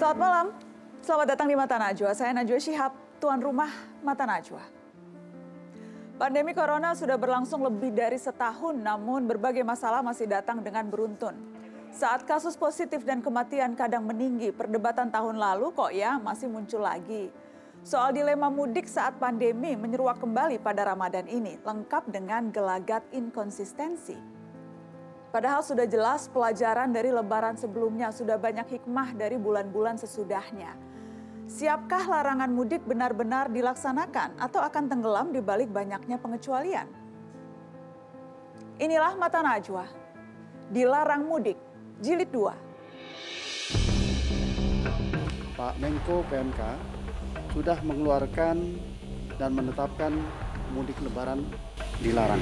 Selamat malam, selamat datang di Mata Najwa. Saya Najwa Shihab, tuan rumah Mata Najwa. Pandemi Corona sudah berlangsung lebih dari setahun, namun berbagai masalah masih datang dengan beruntun. Saat kasus positif dan kematian kadang meninggi, perdebatan tahun lalu kok ya masih muncul lagi. Soal dilema mudik saat pandemi menyeruak kembali pada Ramadan ini, lengkap dengan gelagat inkonsistensi. Padahal sudah jelas pelajaran dari lebaran sebelumnya, sudah banyak hikmah dari bulan-bulan sesudahnya. Siapkah larangan mudik benar-benar dilaksanakan atau akan tenggelam di balik banyaknya pengecualian? Inilah Mata Najwa, Dilarang Mudik, Jilid 2. Pak Menko PMK sudah mengeluarkan dan menetapkan mudik lebaran dilarang.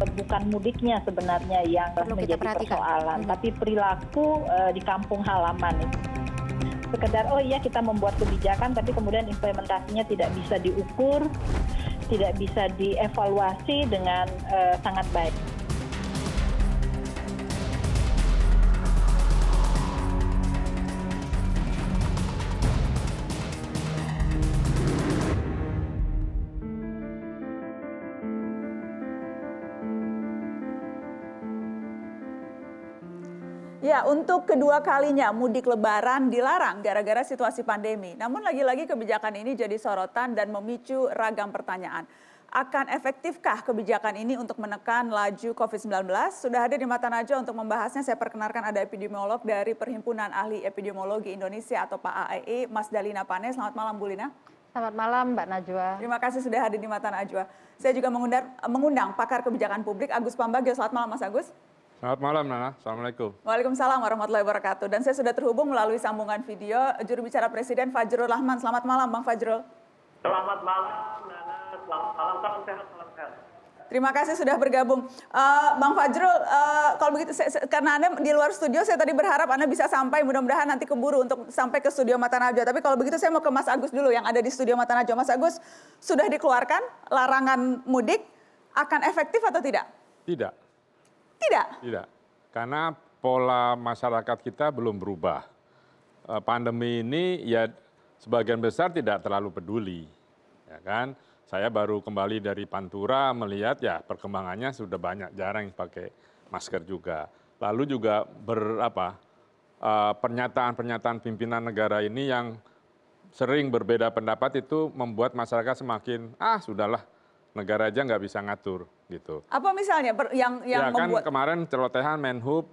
Bukan mudiknya sebenarnya yang menjadi persoalan, tapi perilaku di kampung halaman. Sekedar oh iya kita membuat kebijakan, tapi kemudian implementasinya tidak bisa diukur, tidak bisa dievaluasi dengan sangat baik. Ya, untuk kedua kalinya mudik lebaran dilarang gara-gara situasi pandemi. Namun lagi-lagi kebijakan ini jadi sorotan dan memicu ragam pertanyaan. Akan efektifkah kebijakan ini untuk menekan laju COVID-19? Sudah hadir di Mata Najwa untuk membahasnya, saya perkenalkan ada epidemiolog dari Perhimpunan Ahli Epidemiologi Indonesia atau PAEI, Mas Dalina Pane. Selamat malam, Bu Lina. Selamat malam, Mbak Najwa. Terima kasih sudah hadir di Mata Najwa. Saya juga mengundang pakar kebijakan publik Agus Pambagio. Selamat malam, Mas Agus. Selamat malam, Nana. Assalamualaikum. Waalaikumsalam warahmatullahi wabarakatuh. Dan saya sudah terhubung melalui sambungan video juru bicara Presiden Fajrul Rahman. Selamat malam, Bang Fajrul. Selamat malam, Nana. Selamat malam, salam sehat, salam sehat. Terima kasih sudah bergabung. Bang Fajrul, kalau begitu, karena Anda di luar studio, saya tadi berharap Anda bisa sampai, mudah-mudahan nanti keburu untuk sampai ke studio Mata Najwa. Tapi kalau begitu saya mau ke Mas Agus dulu yang ada di studio Mata Najwa. Mas Agus, sudah dikeluarkan larangan mudik, akan efektif atau tidak? Tidak. Tidak? Tidak. Karena pola masyarakat kita belum berubah. Pandemi ini ya sebagian besar tidak terlalu peduli. Ya kan? Saya baru kembali dari Pantura melihat ya perkembangannya sudah banyak, jarang yang pakai masker juga. Lalu juga pernyataan-pernyataan pimpinan negara ini yang sering berbeda pendapat itu membuat masyarakat semakin sudahlah, negara aja nggak bisa ngatur gitu. Apa misalnya yang membuat? Kan kemarin celotehan Menhub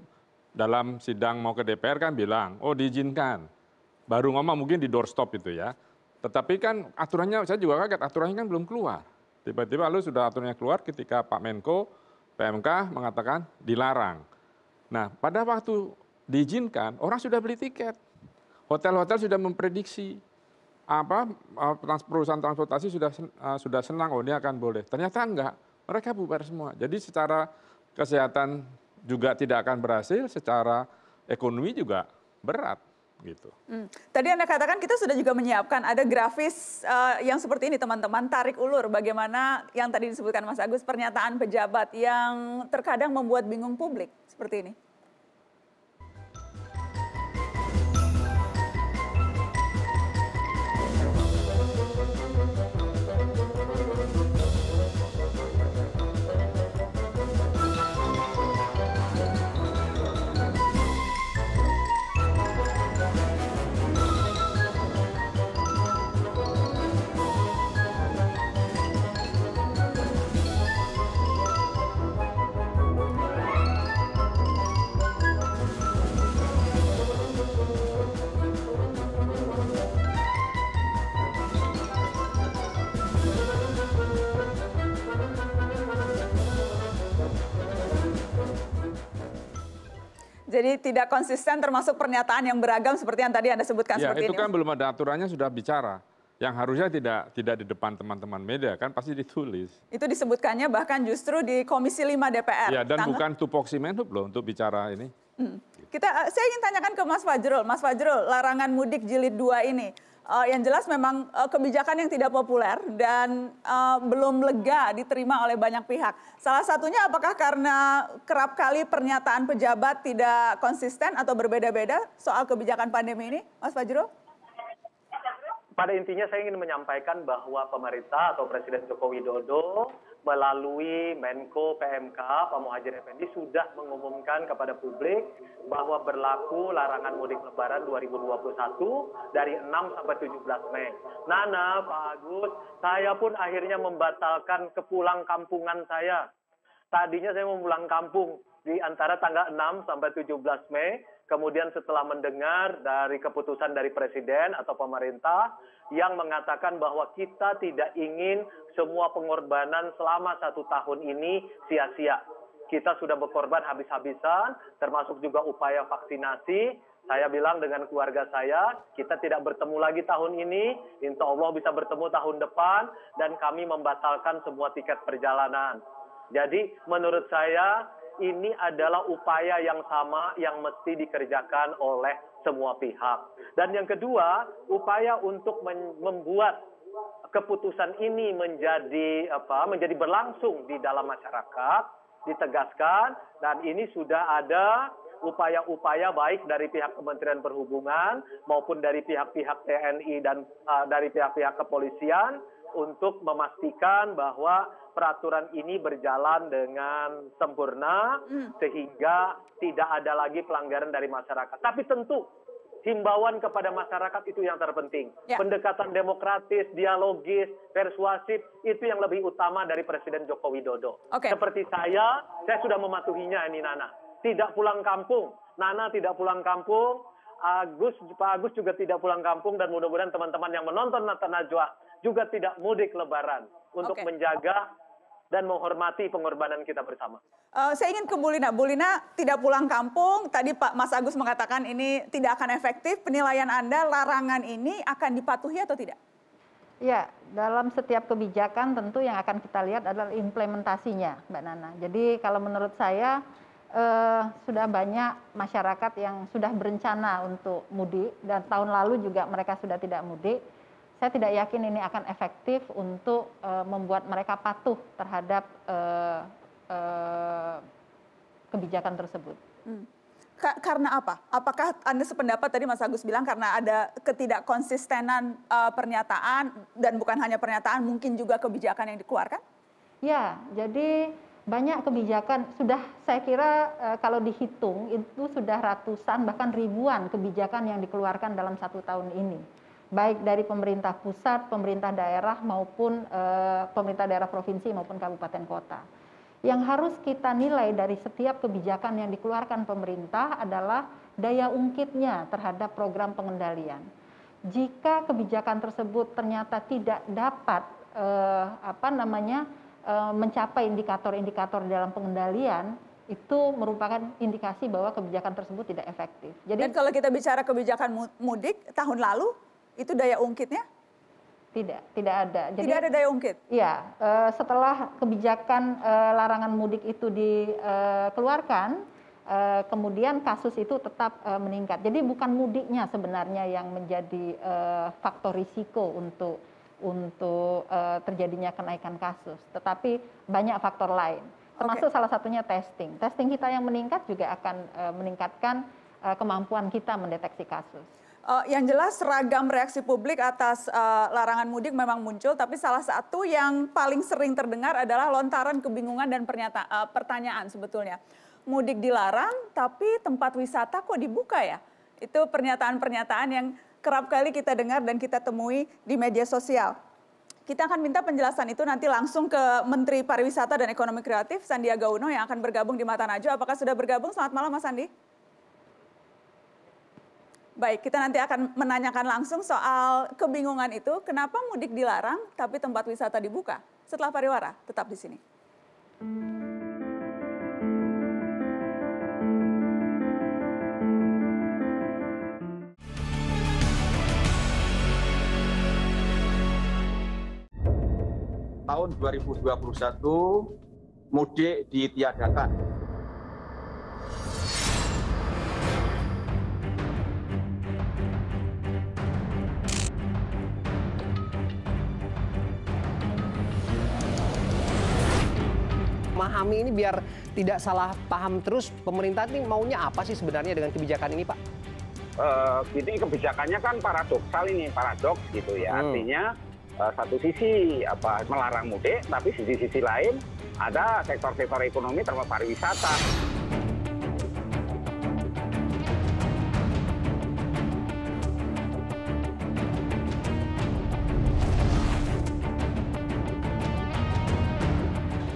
dalam sidang mau ke DPR kan bilang, oh diizinkan. Baru ngomong mungkin di doorstop itu ya. Tetapi kan aturannya, saya juga kaget, aturannya kan belum keluar. Tiba-tiba lalu sudah aturannya keluar ketika Pak Menko PMK mengatakan dilarang. Nah pada waktu diizinkan, orang sudah beli tiket. Hotel-hotel sudah memprediksi. Perusahaan transportasi sudah senang, oh ini akan boleh. Ternyata enggak, mereka bubar semua. Jadi secara kesehatan juga tidak akan berhasil, secara ekonomi juga berat gitu. Tadi Anda katakan kita sudah juga menyiapkan ada grafis yang seperti ini teman-teman, tarik ulur bagaimana yang tadi disebutkan Mas Agus, pernyataan pejabat yang terkadang membuat bingung publik seperti ini. Jadi tidak konsisten termasuk pernyataan yang beragam seperti yang tadi Anda sebutkan ya, seperti ini. Itu kan belum ada aturannya sudah bicara. Yang harusnya tidak di depan teman-teman media kan pasti ditulis. Itu disebutkannya bahkan justru di Komisi 5 DPR. Ya, dan bukan tupoksi Menhub loh untuk bicara ini. Saya ingin tanyakan ke Mas Fajrul. Mas Fajrul, larangan mudik jilid 2 ini Yang jelas memang kebijakan yang tidak populer dan belum lega diterima oleh banyak pihak. Salah satunya apakah karena kerap kali pernyataan pejabat tidak konsisten atau berbeda-beda soal kebijakan pandemi ini, Mas Fajrul? Pada intinya saya ingin menyampaikan bahwa pemerintah atau Presiden Joko Widodo melalui Menko PMK Pak Muhadjir Effendi sudah mengumumkan kepada publik bahwa berlaku larangan mudik lebaran 2021 dari 6 sampai 17 Mei. Nana, Pak Agus, saya pun akhirnya membatalkan kepulang kampungan saya. Tadinya saya mau pulang kampung di antara tanggal 6 sampai 17 Mei. Kemudian setelah mendengar dari keputusan dari Presiden atau pemerintah yang mengatakan bahwa kita tidak ingin semua pengorbanan selama 1 tahun ini sia-sia. Kita sudah berkorban habis-habisan, termasuk juga upaya vaksinasi. Saya bilang dengan keluarga saya, kita tidak bertemu lagi tahun ini, insya Allah bisa bertemu tahun depan, dan kami membatalkan semua tiket perjalanan. Jadi menurut saya, ini adalah upaya yang sama yang mesti dikerjakan oleh semua pihak. Dan yang kedua, upaya untuk membuat keputusan ini menjadi berlangsung di dalam masyarakat, ditegaskan, dan ini sudah ada upaya-upaya baik dari pihak Kementerian Perhubungan maupun dari pihak-pihak TNI dan dari pihak-pihak kepolisian untuk memastikan bahwa peraturan ini berjalan dengan sempurna sehingga tidak ada lagi pelanggaran dari masyarakat. Tapi tentu himbauan kepada masyarakat itu yang terpenting. Ya. Pendekatan demokratis, dialogis, persuasif itu yang lebih utama dari Presiden Joko Widodo. Okay. Seperti saya sudah mematuhinya ini Nana. Tidak pulang kampung. Nana tidak pulang kampung. Pak Agus juga tidak pulang kampung, dan mudah-mudahan teman-teman yang menonton Mata Najwa juga tidak mudik lebaran untuk menjaga dan menghormati pengorbanan kita bersama. Saya ingin ke Bu Lina. Bu Lina tidak pulang kampung, tadi Pak Mas Agus mengatakan ini tidak akan efektif. Penilaian Anda, larangan ini akan dipatuhi atau tidak? Ya, dalam setiap kebijakan tentu yang akan kita lihat adalah implementasinya, Mbak Nana. Jadi kalau menurut saya, sudah banyak masyarakat yang sudah berencana untuk mudik, dan tahun lalu juga mereka sudah tidak mudik. Saya tidak yakin ini akan efektif untuk membuat mereka patuh terhadap kebijakan tersebut. Karena apa? Apakah Anda sependapat tadi Mas Agus bilang karena ada ketidakkonsistenan pernyataan, dan bukan hanya pernyataan, mungkin juga kebijakan yang dikeluarkan? Ya, jadi banyak kebijakan, sudah saya kira kalau dihitung itu sudah ratusan bahkan ribuan kebijakan yang dikeluarkan dalam 1 tahun ini. Baik dari pemerintah pusat, pemerintah daerah maupun pemerintah daerah provinsi maupun kabupaten kota. Yang harus kita nilai dari setiap kebijakan yang dikeluarkan pemerintah adalah daya ungkitnya terhadap program pengendalian. Jika kebijakan tersebut ternyata tidak dapat mencapai indikator-indikator dalam pengendalian, itu merupakan indikasi bahwa kebijakan tersebut tidak efektif. Jadi, dan kalau kita bicara kebijakan mudik tahun lalu, itu daya ungkitnya? Tidak ada. Jadi, tidak ada daya ungkit? Iya, setelah kebijakan larangan mudik itu dikeluarkan, kemudian kasus itu tetap meningkat. Jadi bukan mudiknya sebenarnya yang menjadi faktor risiko untuk terjadinya kenaikan kasus, tetapi banyak faktor lain, termasuk salah satunya testing. Testing kita yang meningkat juga akan meningkatkan kemampuan kita mendeteksi kasus. Yang jelas ragam reaksi publik atas larangan mudik memang muncul, tapi salah satu yang paling sering terdengar adalah lontaran kebingungan dan pertanyaan sebetulnya. Mudik dilarang, tapi tempat wisata kok dibuka ya? Itu pernyataan-pernyataan yang kerap kali kita dengar dan kita temui di media sosial. Kita akan minta penjelasan itu nanti langsung ke Menteri Pariwisata dan Ekonomi Kreatif, Sandiaga Uno, yang akan bergabung di Mata Najwa. Apakah sudah bergabung? Selamat malam, Mas Sandi. Baik, kita nanti akan menanyakan langsung soal kebingungan itu, kenapa mudik dilarang tapi tempat wisata dibuka. Setelah pariwara, tetap di sini. Tahun 2021 mudik ditiadakan. memahami ini biar tidak salah paham terus. Pemerintah ini maunya apa sih sebenarnya dengan kebijakan ini, Pak? Ini kebijakannya kan paradoksal ini, paradoks gitu ya. Artinya satu sisi melarang mudik, tapi di sisi lain ada sektor-sektor ekonomi termasuk pariwisata.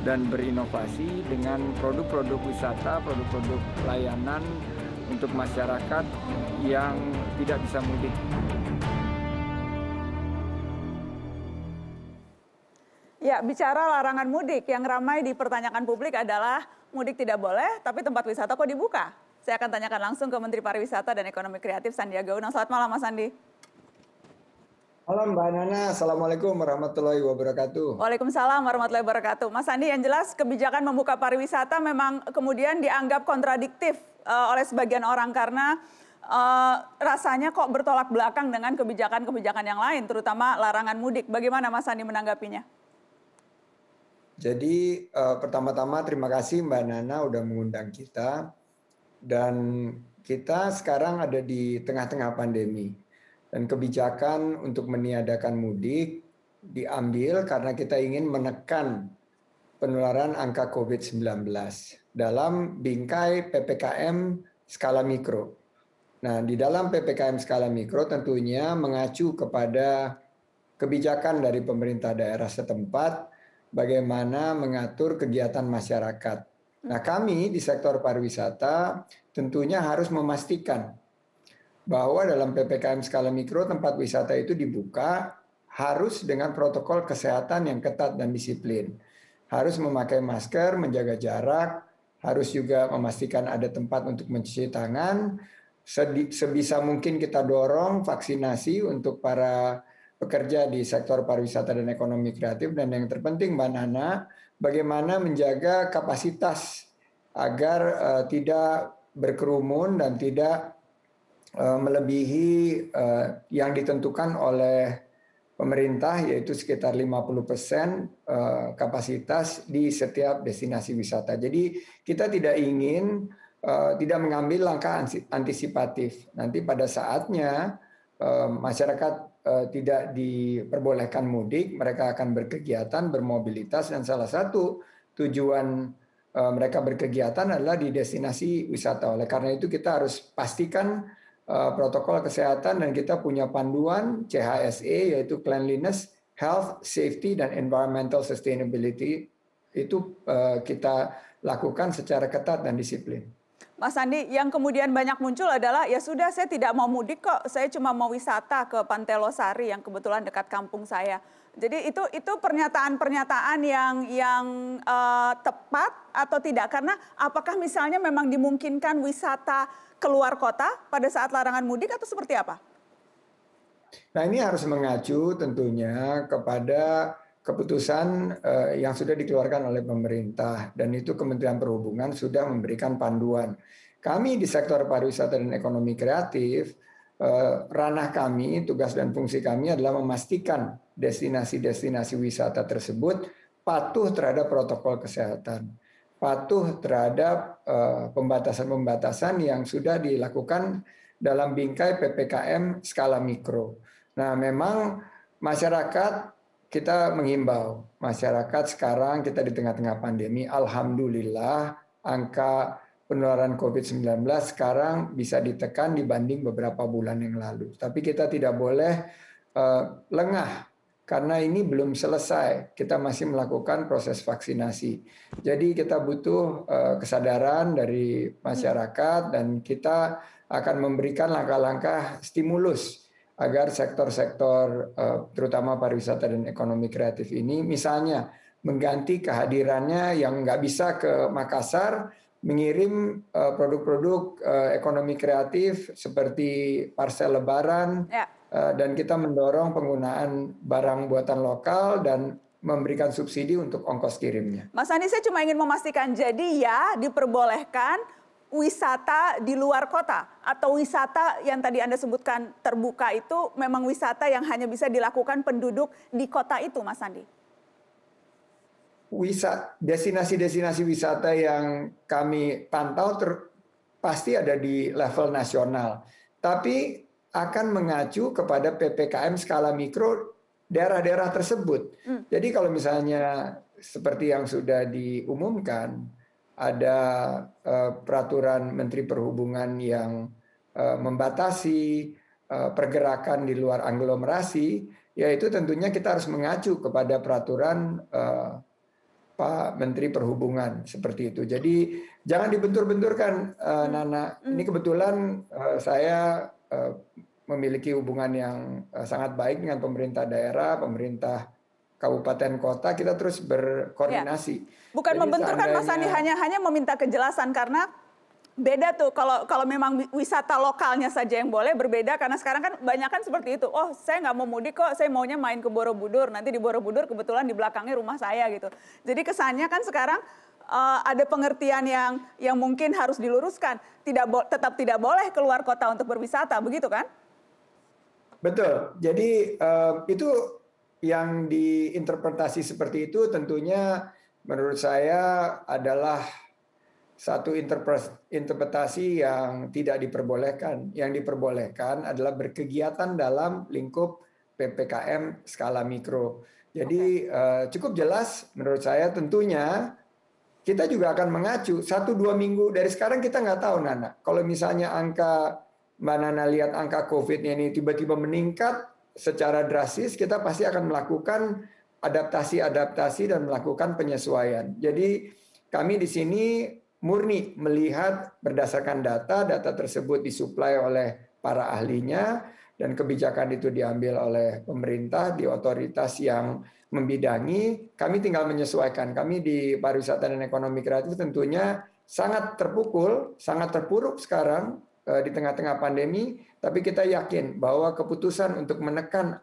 Dan berinovasi dengan produk-produk wisata, produk-produk layanan untuk masyarakat yang tidak bisa mudik. Ya, bicara larangan mudik, yang ramai dipertanyakan publik adalah mudik tidak boleh, tapi tempat wisata kok dibuka? Saya akan tanyakan langsung ke Menteri Pariwisata dan Ekonomi Kreatif Sandiaga Uno. Selamat malam, Mas Sandi. Malam Mbak Nana, Assalamualaikum warahmatullahi wabarakatuh. Waalaikumsalam warahmatullahi wabarakatuh. Mas Sandi, yang jelas kebijakan membuka pariwisata memang kemudian dianggap kontradiktif oleh sebagian orang karena rasanya kok bertolak belakang dengan kebijakan-kebijakan yang lain, terutama larangan mudik. Bagaimana Mas Sandi menanggapinya? Jadi pertama-tama terima kasih Mbak Nana udah mengundang kita. Dan kita sekarang ada di tengah-tengah pandemi. Dan kebijakan untuk meniadakan mudik diambil karena kita ingin menekan penularan angka COVID-19 dalam bingkai PPKM skala mikro. Nah, di dalam PPKM skala mikro tentunya mengacu kepada kebijakan dari pemerintah daerah setempat bagaimana mengatur kegiatan masyarakat. Nah, kami di sektor pariwisata tentunya harus memastikan bahwa dalam PPKM skala mikro tempat wisata itu dibuka harus dengan protokol kesehatan yang ketat dan disiplin. Harus memakai masker, menjaga jarak, harus juga memastikan ada tempat untuk mencuci tangan. Sebisa mungkin kita dorong vaksinasi untuk para pekerja di sektor pariwisata dan ekonomi kreatif. Dan yang terpenting Mbak Nana, bagaimana menjaga kapasitas agar tidak berkerumun dan tidak melebihi yang ditentukan oleh pemerintah, yaitu sekitar 50% kapasitas di setiap destinasi wisata. Jadi kita tidak ingin tidak mengambil langkah antisipatif. Nanti pada saatnya masyarakat tidak diperbolehkan mudik, mereka akan berkegiatan, bermobilitas, dan salah satu tujuan mereka berkegiatan adalah di destinasi wisata. Oleh karena itu kita harus pastikan protokol kesehatan dan kita punya panduan CHSE yaitu Cleanliness, Health, Safety, dan Environmental Sustainability. Itu kita lakukan secara ketat dan disiplin. Mas Sandi, yang kemudian banyak muncul adalah ya sudah saya tidak mau mudik kok, saya cuma mau wisata ke Pantai Losari yang kebetulan dekat kampung saya. Jadi itu pernyataan-pernyataan yang tepat atau tidak? Karena apakah misalnya memang dimungkinkan wisata keluar kota pada saat larangan mudik atau seperti apa? Nah, ini harus mengacu tentunya kepada keputusan yang sudah dikeluarkan oleh pemerintah, dan itu Kementerian Perhubungan sudah memberikan panduan. Kami di sektor pariwisata dan ekonomi kreatif, ranah kami, tugas dan fungsi kami adalah memastikan destinasi-destinasi wisata tersebut patuh terhadap protokol kesehatan, patuh terhadap pembatasan-pembatasan yang sudah dilakukan dalam bingkai PPKM skala mikro. Nah, memang masyarakat, kita menghimbau masyarakat sekarang kita di tengah-tengah pandemi, alhamdulillah angka penularan COVID-19 sekarang bisa ditekan dibanding beberapa bulan yang lalu. Tapi kita tidak boleh lengah karena ini belum selesai. Kita masih melakukan proses vaksinasi. Jadi kita butuh kesadaran dari masyarakat dan kita akan memberikan langkah-langkah stimulus agar sektor-sektor terutama pariwisata dan ekonomi kreatif ini misalnya mengganti kehadirannya yang nggak bisa ke Makassar, mengirim produk-produk ekonomi kreatif seperti parsel lebaran, dan kita mendorong penggunaan barang buatan lokal dan memberikan subsidi untuk ongkos kirimnya. Mas Andi, saya cuma ingin memastikan, jadi ya diperbolehkan wisata di luar kota atau wisata yang tadi Anda sebutkan terbuka itu memang wisata yang hanya bisa dilakukan penduduk di kota itu, Mas Andi? destinasi-destinasi wisata yang kami pantau pasti ada di level nasional, tapi akan mengacu kepada PPKM skala mikro daerah-daerah tersebut. Jadi kalau misalnya seperti yang sudah diumumkan, ada peraturan Menteri Perhubungan yang membatasi pergerakan di luar aglomerasi, yaitu tentunya kita harus mengacu kepada peraturan Pak Menteri Perhubungan seperti itu. Jadi jangan dibentur-benturkan, Nana. Ini kebetulan saya memiliki hubungan yang sangat baik dengan pemerintah daerah, pemerintah kabupaten kota. Kita terus berkoordinasi. Ya. Bukan jadi membenturkan, Mas Andi, hanya meminta kejelasan karena beda tuh kalau memang wisata lokalnya saja yang boleh, berbeda karena sekarang kan banyak kan seperti itu. Oh, saya nggak mau mudik kok, saya maunya main ke Borobudur. Nanti di Borobudur kebetulan di belakangnya rumah saya gitu. Jadi kesannya kan sekarang ada pengertian yang mungkin harus diluruskan. Tetap tidak boleh keluar kota untuk berwisata, begitu kan? Betul. Jadi itu yang diinterpretasi seperti itu tentunya menurut saya adalah satu interpretasi yang tidak diperbolehkan. Yang diperbolehkan adalah berkegiatan dalam lingkup PPKM skala mikro. Jadi cukup jelas menurut saya tentunya kita juga akan mengacu 1-2 minggu dari sekarang kita nggak tahu, Nana. Kalau misalnya Mbak Nana lihat angka COVID-nya ini tiba-tiba meningkat secara drastis, kita pasti akan melakukan adaptasi dan melakukan penyesuaian. Jadi kami di sini murni melihat berdasarkan data tersebut disuplai oleh para ahlinya dan kebijakan itu diambil oleh pemerintah di otoritas yang membidangi. Kami tinggal menyesuaikan. Kami di pariwisata dan ekonomi kreatif tentunya sangat terpukul, sangat terpuruk sekarang di tengah-tengah pandemi, tapi kita yakin bahwa keputusan untuk menekan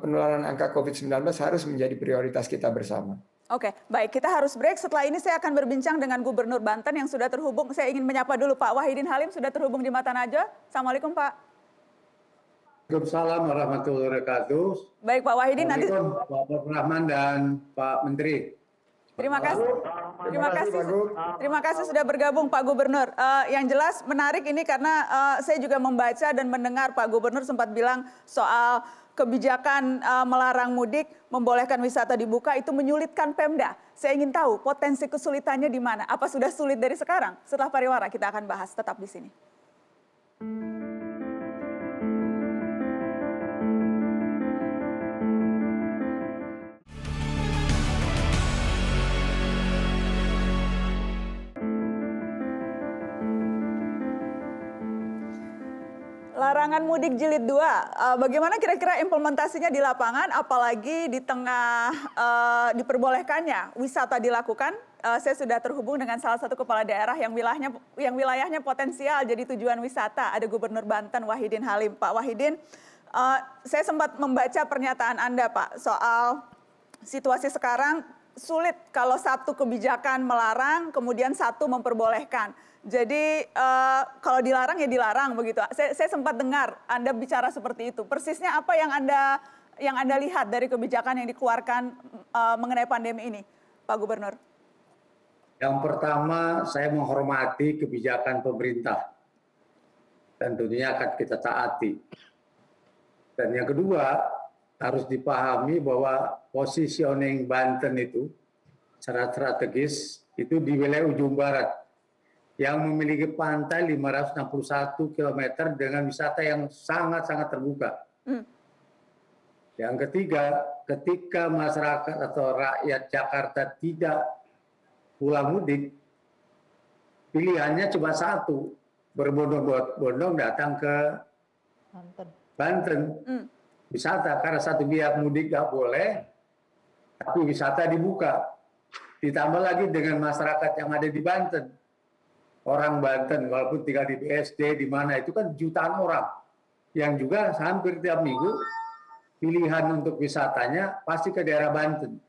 penularan angka COVID-19 harus menjadi prioritas kita bersama. Oke, baik. Kita harus break. Setelah ini saya akan berbincang dengan Gubernur Banten yang sudah terhubung. Saya ingin menyapa dulu Pak Wahidin Halim, sudah terhubung di Mata Najwa. Assalamualaikum Pak. Waalaikumsalam warahmatullahi wabarakatuh. Baik Pak Wahidin, nanti. Pak Rahman dan Pak Menteri. Terima kasih sudah bergabung Pak Gubernur. Yang jelas menarik ini karena saya juga membaca dan mendengar Pak Gubernur sempat bilang soal kebijakan melarang mudik, membolehkan wisata dibuka itu menyulitkan Pemda. Saya ingin tahu potensi kesulitannya di mana. Apa sudah sulit dari sekarang? Setelah pariwara kita akan bahas, tetap di sini. Larangan mudik jilid 2, bagaimana kira-kira implementasinya di lapangan, apalagi di tengah diperbolehkannya wisata dilakukan? Saya sudah terhubung dengan salah satu kepala daerah yang wilayahnya potensial jadi tujuan wisata, ada Gubernur Banten Wahidin Halim. Pak Wahidin, saya sempat membaca pernyataan Anda Pak soal situasi sekarang sulit kalau satu kebijakan melarang, kemudian satu memperbolehkan. Jadi kalau dilarang ya dilarang begitu. Saya sempat dengar Anda bicara seperti itu. Persisnya apa yang Anda lihat dari kebijakan yang dikeluarkan mengenai pandemi ini, Pak Gubernur? Yang pertama, saya menghormati kebijakan pemerintah dan tentunya akan kita taati. Dan yang kedua, harus dipahami bahwa positioning Banten itu secara strategis itu di wilayah ujung barat yang memiliki pantai 561 km dengan wisata yang sangat-sangat terbuka. Yang ketiga, ketika masyarakat atau rakyat Jakarta tidak pulang mudik, pilihannya cuma satu, berbondong-bondong datang ke Banten. Wisata, karena satu pihak mudik nggak boleh, tapi wisata dibuka. Ditambah lagi dengan masyarakat yang ada di Banten. Orang Banten, walaupun tinggal di BSD, di mana itu kan jutaan orang. Yang juga hampir tiap minggu, pilihan untuk wisatanya pasti ke daerah Banten.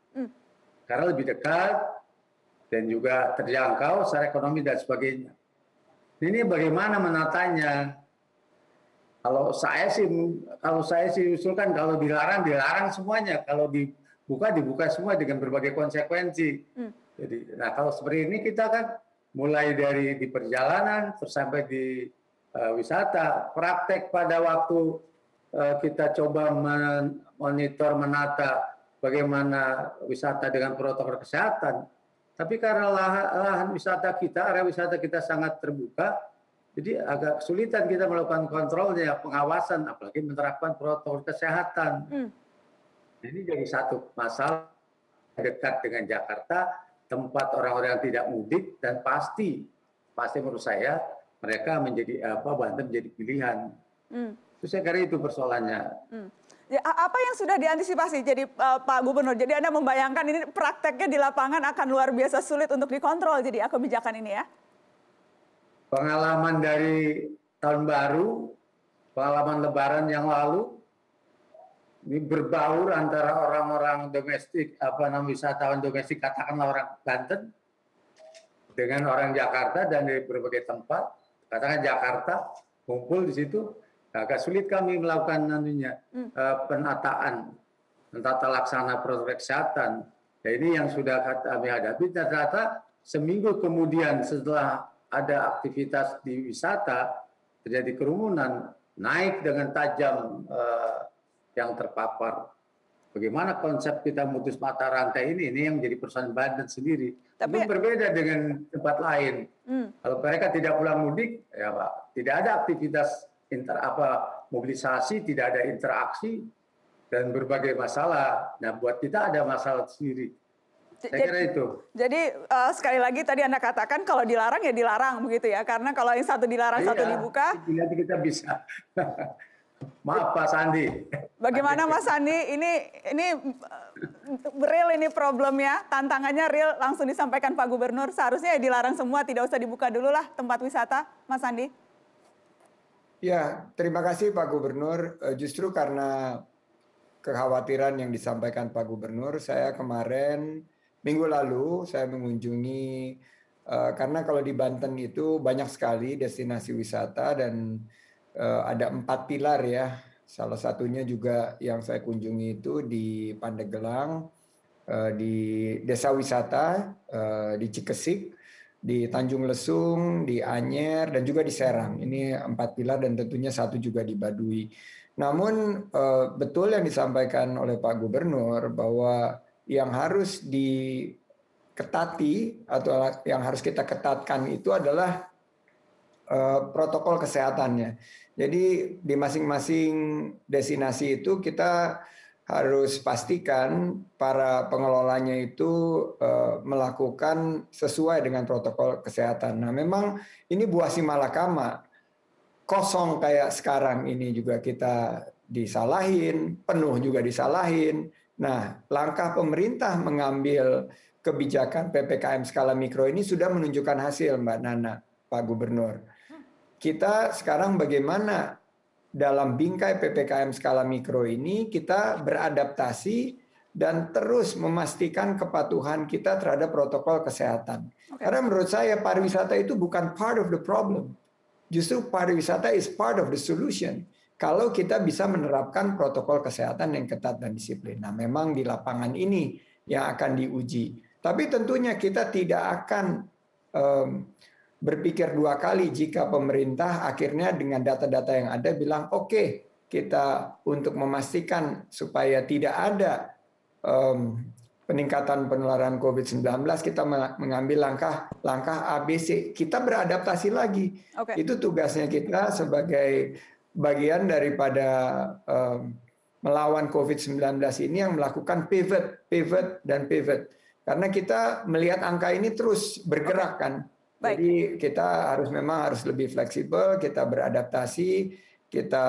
Karena lebih dekat, dan juga terjangkau secara ekonomi dan sebagainya. Ini bagaimana menatanya? Kalau saya sih usulkan kalau dilarang semuanya. Kalau dibuka semua dengan berbagai konsekuensi. Jadi, nah kalau seperti ini kita kan mulai dari di perjalanan terus sampai di wisata, praktek pada waktu kita coba monitor, menata bagaimana wisata dengan protokol kesehatan. Tapi karena lahan wisata kita, area wisata kita sangat terbuka, jadi agak kesulitan kita melakukan kontrolnya, pengawasan, apalagi menerapkan protokol kesehatan. Ini jadi satu masalah dekat dengan Jakarta, tempat orang-orang yang tidak mudik, dan pasti menurut saya mereka Banten menjadi pilihan. Itu saya kira itu persoalannya. Ya, apa yang sudah diantisipasi jadi Pak Gubernur? Jadi Anda membayangkan ini prakteknya di lapangan akan luar biasa sulit untuk dikontrol jadi kebijakan ini ya? Pengalaman dari tahun baru, pengalaman Lebaran yang lalu, ini berbaur antara orang-orang domestik, wisatawan domestik, katakanlah orang Banten, dengan orang Jakarta dan dari berbagai tempat, katakan Jakarta, kumpul di situ, agak sulit kami melakukan penataan, tata laksana protokol kesehatan. Ya, ini yang sudah kami hadapi, ternyata seminggu kemudian setelah ada aktivitas di wisata, terjadi kerumunan, naik dengan tajam yang terpapar. Bagaimana konsep kita memutus mata rantai ini yang menjadi persoalan Banten sendiri. Tapi berbeda dengan tempat lain. Kalau mereka tidak pulang mudik, ya Pak, tidak ada aktivitas mobilisasi, tidak ada interaksi, dan berbagai masalah. Nah, buat kita ada masalah sendiri. Saya kira itu. Jadi sekali lagi tadi Anda katakan kalau dilarang ya dilarang begitu ya, karena kalau yang satu dilarang satu dibuka. Nanti kita bisa. Maaf Pak Sandi. Bagaimana Mas Sandi? Ini real ini problemnya, tantangannya real, langsung disampaikan Pak Gubernur. Seharusnya ya dilarang semua, tidak usah dibuka dulu lah tempat wisata, Mas Sandi. Ya, terima kasih Pak Gubernur. Justru karena kekhawatiran yang disampaikan Pak Gubernur, saya kemarin minggu lalu saya mengunjungi, karena kalau di Banten itu banyak sekali destinasi wisata dan ada 4 pilar ya. Salah satunya juga yang saya kunjungi itu di Pandeglang, di Desa Wisata, di Cikesik, di Tanjung Lesung, di Anyer, dan juga di Serang. Ini 4 pilar dan tentunya 1 juga di Baduy. Namun betul yang disampaikan oleh Pak Gubernur bahwa yang harus diketati atau yang harus kita ketatkan itu adalah protokol kesehatannya. Jadi di masing-masing destinasi itu kita harus pastikan para pengelolanya itu melakukan sesuai dengan protokol kesehatan. Nah, memang ini buah si malakama. Kosong kayak sekarang ini juga kita disalahin, penuh juga disalahin. Nah, langkah pemerintah mengambil kebijakan PPKM skala mikro ini sudah menunjukkan hasil, Mbak Nana, Pak Gubernur. Kita sekarang bagaimana dalam bingkai PPKM skala mikro ini kita beradaptasi dan terus memastikan kepatuhan kita terhadap protokol kesehatan. Karena menurut saya pariwisata itu bukan part of the problem. Justru pariwisata is part of the solution. Kalau kita bisa menerapkan protokol kesehatan yang ketat dan disiplin. Nah, memang di lapangan ini yang akan diuji. Tapi tentunya kita tidak akan berpikir 2 kali jika pemerintah akhirnya dengan data-data yang ada bilang oke, kita untuk memastikan supaya tidak ada peningkatan penularan COVID-19 kita mengambil langkah ABC. Kita beradaptasi lagi. Itu tugasnya kita sebagai bagian daripada melawan COVID-19 ini yang melakukan pivot. Karena kita melihat angka ini terus bergerak kan. Jadi kita memang harus lebih fleksibel, kita beradaptasi, kita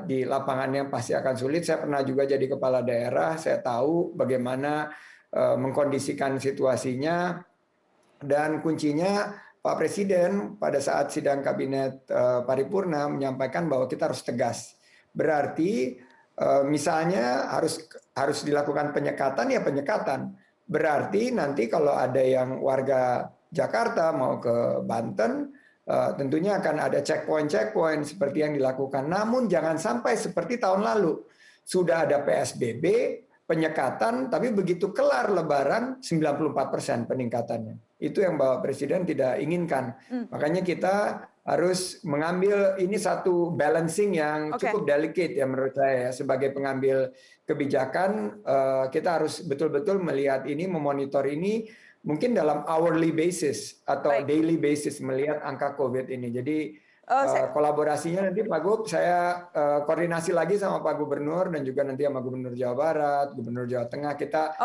di lapangannya pasti akan sulit. Saya pernah juga jadi kepala daerah, saya tahu bagaimana mengkondisikan situasinya, dan kuncinya Pak Presiden pada saat sidang kabinet paripurna menyampaikan bahwa kita harus tegas. Berarti misalnya harus dilakukan penyekatan, ya penyekatan. Berarti nanti kalau ada yang warga Jakarta mau ke Banten, tentunya akan ada checkpoint seperti yang dilakukan. Namun jangan sampai seperti tahun lalu. Sudah ada PSBB, penyekatan, tapi begitu kelar Lebaran 94% peningkatannya. Itu yang Bapak Presiden tidak inginkan. Makanya kita harus mengambil ini satu balancing yang cukup delicate ya menurut saya. Sebagai pengambil kebijakan, kita harus betul-betul melihat ini, memonitor ini mungkin dalam hourly basis atau daily basis melihat angka COVID ini. Jadi kolaborasinya nanti Pak Gub, saya koordinasi lagi sama Pak Gubernur dan juga nanti sama Gubernur Jawa Barat, Gubernur Jawa Tengah, kita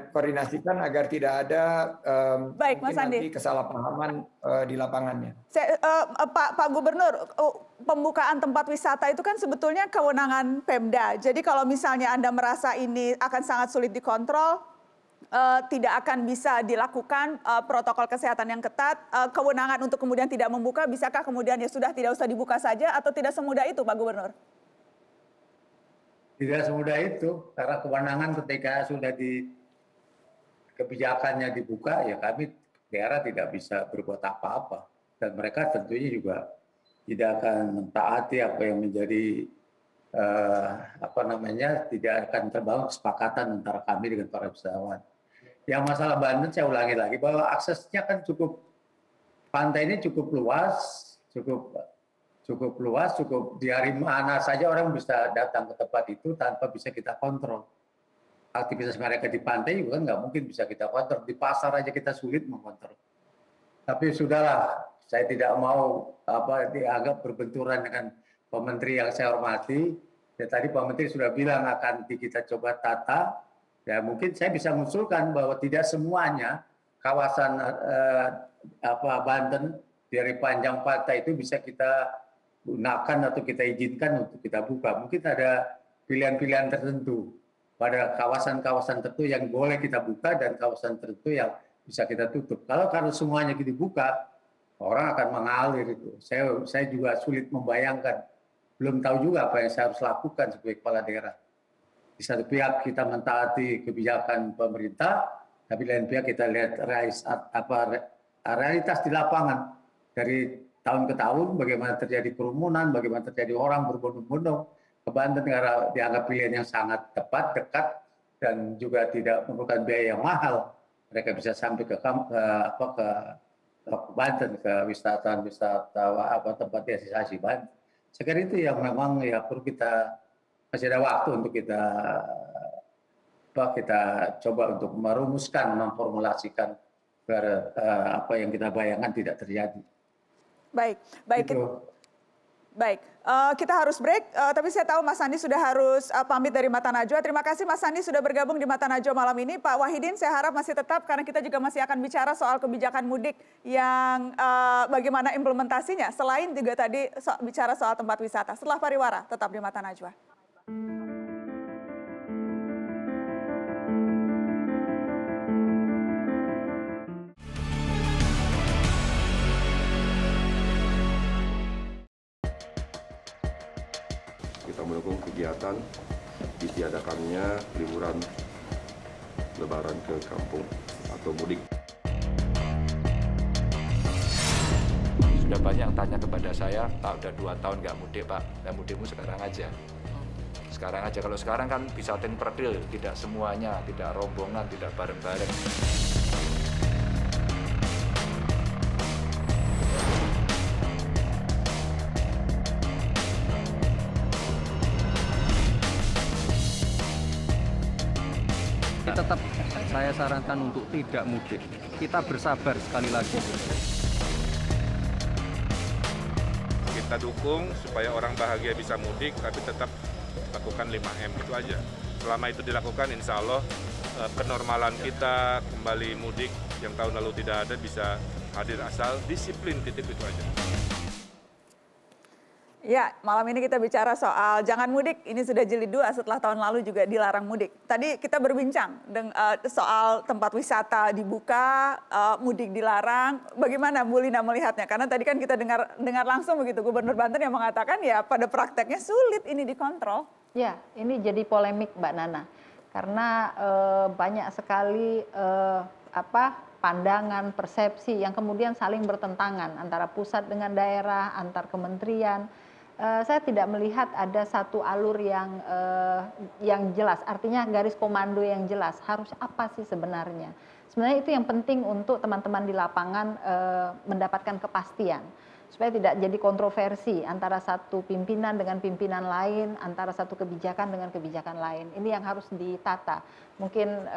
koordinasikan agar tidak ada Mas Andi, nanti kesalahpahaman di lapangannya. Pak Gubernur, pembukaan tempat wisata itu kan sebetulnya kewenangan Pemda. Jadi kalau misalnya Anda merasa ini akan sangat sulit dikontrol, tidak akan bisa dilakukan protokol kesehatan yang ketat, kewenangan untuk kemudian tidak membuka, bisakah kemudian ya sudah tidak usah dibuka saja atau tidak semudah itu Pak Gubernur? Tidak semudah itu, karena kewenangan ketika sudah kebijakannya dibuka, ya kami daerah tidak bisa berbuat apa-apa. Dan mereka tentunya juga tidak akan mentaati apa yang menjadi tidak akan terbangun kesepakatan antara kami dengan para wisatawan. Yang masalah Banten saya ulangi lagi bahwa aksesnya kan pantai ini cukup luas, cukup di hari mana saja orang bisa datang ke tempat itu tanpa bisa kita kontrol. Aktivitas mereka di pantai juga nggak mungkin bisa kita kontrol. Di pasar aja kita sulit mengontrol. Tapi sudahlah, saya tidak mau dianggap berbenturan dengan Pak Menteri yang saya hormati. Ya, tadi Pak Menteri sudah bilang akan kita coba tata. Ya mungkin saya bisa mengusulkan bahwa tidak semuanya kawasan Banten dari panjang pantai itu bisa kita gunakan atau kita izinkan untuk kita buka. Mungkin ada pilihan-pilihan tertentu pada kawasan-kawasan tertentu yang boleh kita buka dan kawasan tertentu yang bisa kita tutup. Kalau semuanya kita buka, orang akan mengalir itu. Saya juga sulit membayangkan, belum tahu juga apa yang saya harus lakukan sebagai kepala daerah. Di satu pihak kita mentaati kebijakan pemerintah, tapi lain pihak kita lihat realitas di lapangan dari tahun ke tahun, bagaimana terjadi kerumunan, bagaimana terjadi orang berbondong-bondong ke Banten karena dianggap pilihan yang sangat tepat, dekat, dan juga tidak memerlukan biaya yang mahal. Mereka bisa sampai ke Banten, ke wisatawan tempat destinasi Banten. Saya kira itu yang memang ya perlu kita, masih ada waktu untuk kita coba untuk merumuskan, memformulasikan biar apa yang kita bayangkan tidak terjadi. Baik. Gitu. Baik, kita harus break, tapi saya tahu Mas Andi sudah harus pamit dari Mata Najwa. Terima kasih Mas Andi sudah bergabung di Mata Najwa malam ini. Pak Wahidin, saya harap masih tetap karena kita juga masih akan bicara soal kebijakan mudik yang bagaimana implementasinya. Selain juga tadi bicara soal tempat wisata. Setelah pariwara, tetap di Mata Najwa. Kita mendukung kegiatan ditiadakannya liburan Lebaran ke kampung atau mudik. Sudah banyak yang tanya kepada saya, Pak udah 2 tahun nggak mudik Pak, nah mudikmu sekarang aja. Sekarang aja, kalau sekarang kan bisa perdil, tidak semuanya, tidak rombongan, tidak bareng-bareng. Tetap saya sarankan untuk tidak mudik. Kita bersabar sekali lagi. Kita dukung supaya orang bahagia bisa mudik, tapi tetap lakukan 5M itu aja. Selama itu dilakukan, insya Allah kenormalan kita kembali mudik yang tahun lalu tidak ada bisa hadir, asal disiplin, titik itu aja. Ya, malam ini kita bicara soal jangan mudik. Ini sudah jilid 2 setelah tahun lalu juga dilarang mudik. Tadi kita berbincang soal tempat wisata dibuka, mudik dilarang. Bagaimana Bu Lina melihatnya? Karena tadi kan kita dengar langsung begitu Gubernur Banten yang mengatakan ya pada prakteknya sulit ini dikontrol. Ya, ini jadi polemik Mbak Nana. Karena banyak sekali pandangan, persepsi yang kemudian saling bertentangan antara pusat dengan daerah, antar kementerian. Saya tidak melihat ada satu alur yang jelas, artinya garis komando yang jelas. Harus apa sih sebenarnya? Sebenarnya itu yang penting untuk teman-teman di lapangan mendapatkan kepastian. Supaya tidak jadi kontroversi antara satu pimpinan dengan pimpinan lain, antara satu kebijakan dengan kebijakan lain. Ini yang harus ditata. Mungkin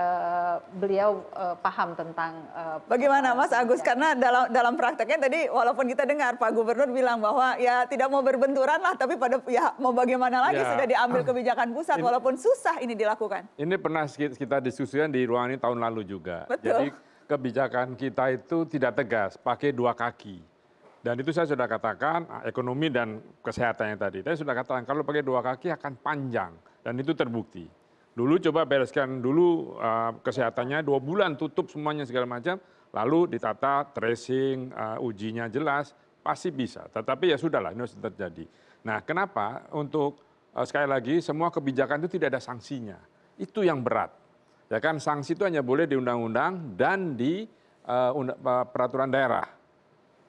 beliau paham tentang bagaimana Mas Agus, karena dalam prakteknya tadi walaupun kita dengar Pak Gubernur bilang bahwa ya tidak mau berbenturan lah, tapi pada ya mau bagaimana lagi sudah diambil kebijakan pusat walaupun susah ini dilakukan. Ini pernah kita diskusikan di ruangan ini tahun lalu juga. Betul. Jadi kebijakan kita itu tidak tegas, pakai dua kaki. Dan itu saya sudah katakan, ekonomi dan kesehatannya tadi. Saya sudah katakan kalau pakai dua kaki akan panjang dan itu terbukti. Dulu coba bereskan dulu kesehatannya 2 bulan tutup semuanya segala macam, lalu ditata tracing, ujinya jelas, pasti bisa. Tetapi ya sudahlah, ini harus terjadi. Nah, kenapa untuk sekali lagi semua kebijakan itu tidak ada sanksinya. Itu yang berat. Ya kan, sanksi itu hanya boleh di undang-undang dan di peraturan daerah.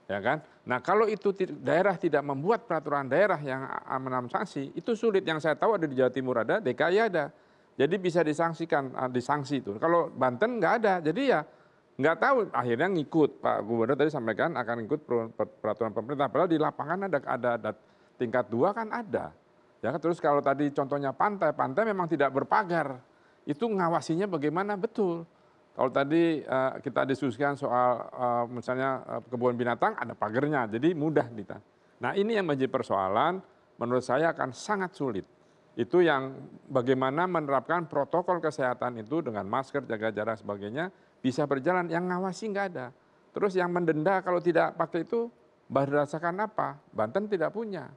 Ya kan? Nah, kalau itu daerah tidak membuat peraturan daerah yang mengenai sanksi, itu sulit. Yang saya tahu ada di Jawa Timur ada, DKI ada. Jadi bisa disangsikan, disangsi itu. Kalau Banten nggak ada, jadi ya nggak tahu. Akhirnya ngikut, Pak Gubernur tadi sampaikan akan ikut peraturan pemerintah. Padahal di lapangan ada tingkat 2 kan ada. Ya kan? Terus kalau tadi contohnya pantai memang tidak berpagar. Itu ngawasinya bagaimana? Betul. Kalau tadi kita diskusikan soal misalnya kebun binatang ada pagernya, jadi mudah kita. Nah ini yang menjadi persoalan, menurut saya akan sangat sulit. Itu yang bagaimana menerapkan protokol kesehatan itu dengan masker, jaga jarak sebagainya bisa berjalan. Yang ngawasi nggak ada. Terus yang mendenda kalau tidak pakai itu berdasarkan apa? Banten tidak punya.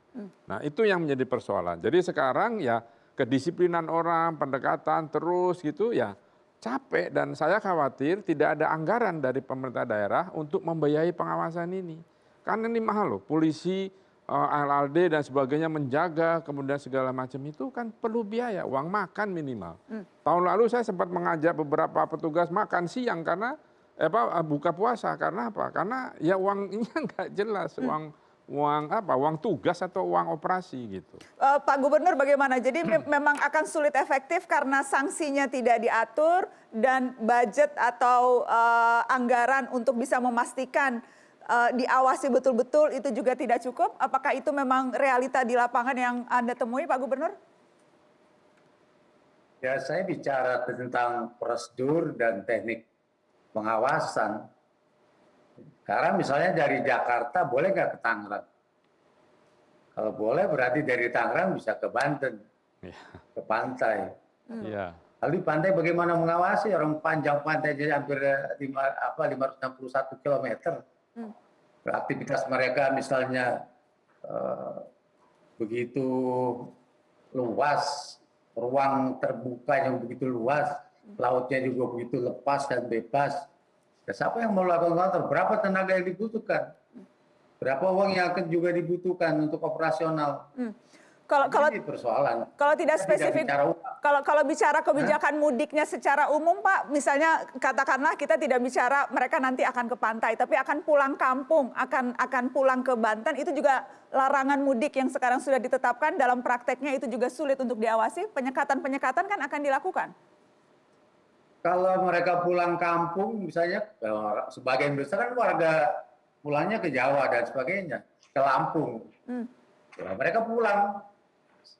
Nah itu yang menjadi persoalan. Jadi sekarang ya kedisiplinan orang, pendekatan terus gitu ya. Capek dan saya khawatir tidak ada anggaran dari pemerintah daerah untuk membiayai pengawasan ini. Karena ini mahal loh, polisi, LLD dan sebagainya menjaga, kemudian segala macam itu kan perlu biaya, uang makan minimal. Tahun lalu saya sempat mengajak beberapa petugas makan siang karena buka puasa. Karena apa? Karena ya uangnya nggak jelas, uang tugas atau uang operasi gitu. Pak Gubernur bagaimana? Jadi memang akan sulit efektif karena sanksinya tidak diatur dan budget atau anggaran untuk bisa memastikan diawasi betul-betul itu juga tidak cukup. Apakah itu memang realita di lapangan yang Anda temui, Pak Gubernur? Ya, saya bicara tentang prosedur dan teknik pengawasan. Karena misalnya dari Jakarta boleh nggak ke Tangerang? Kalau boleh berarti dari Tangerang bisa ke Banten, ke pantai. Lalu di pantai bagaimana mengawasi? Orang panjang pantai jadi hampir 561 km. Aktivitas mereka misalnya begitu luas, ruang terbuka yang begitu luas, lautnya juga begitu lepas dan bebas. Ya, siapa yang mau melakukan kontrol? Berapa tenaga yang dibutuhkan? Berapa uang yang akan juga dibutuhkan untuk operasional? Kalau tidak spesifik, kalau bicara kebijakan mudiknya secara umum, Pak, misalnya katakanlah kita tidak bicara mereka nanti akan ke pantai, tapi akan pulang kampung, akan pulang ke Banten, itu juga larangan mudik yang sekarang sudah ditetapkan dalam prakteknya itu juga sulit untuk diawasi. Penyekatan-penyekatan kan akan dilakukan. Kalau mereka pulang kampung, misalnya sebagian besar kan warga pulangnya ke Jawa dan sebagainya, ke Lampung. Ya, mereka pulang,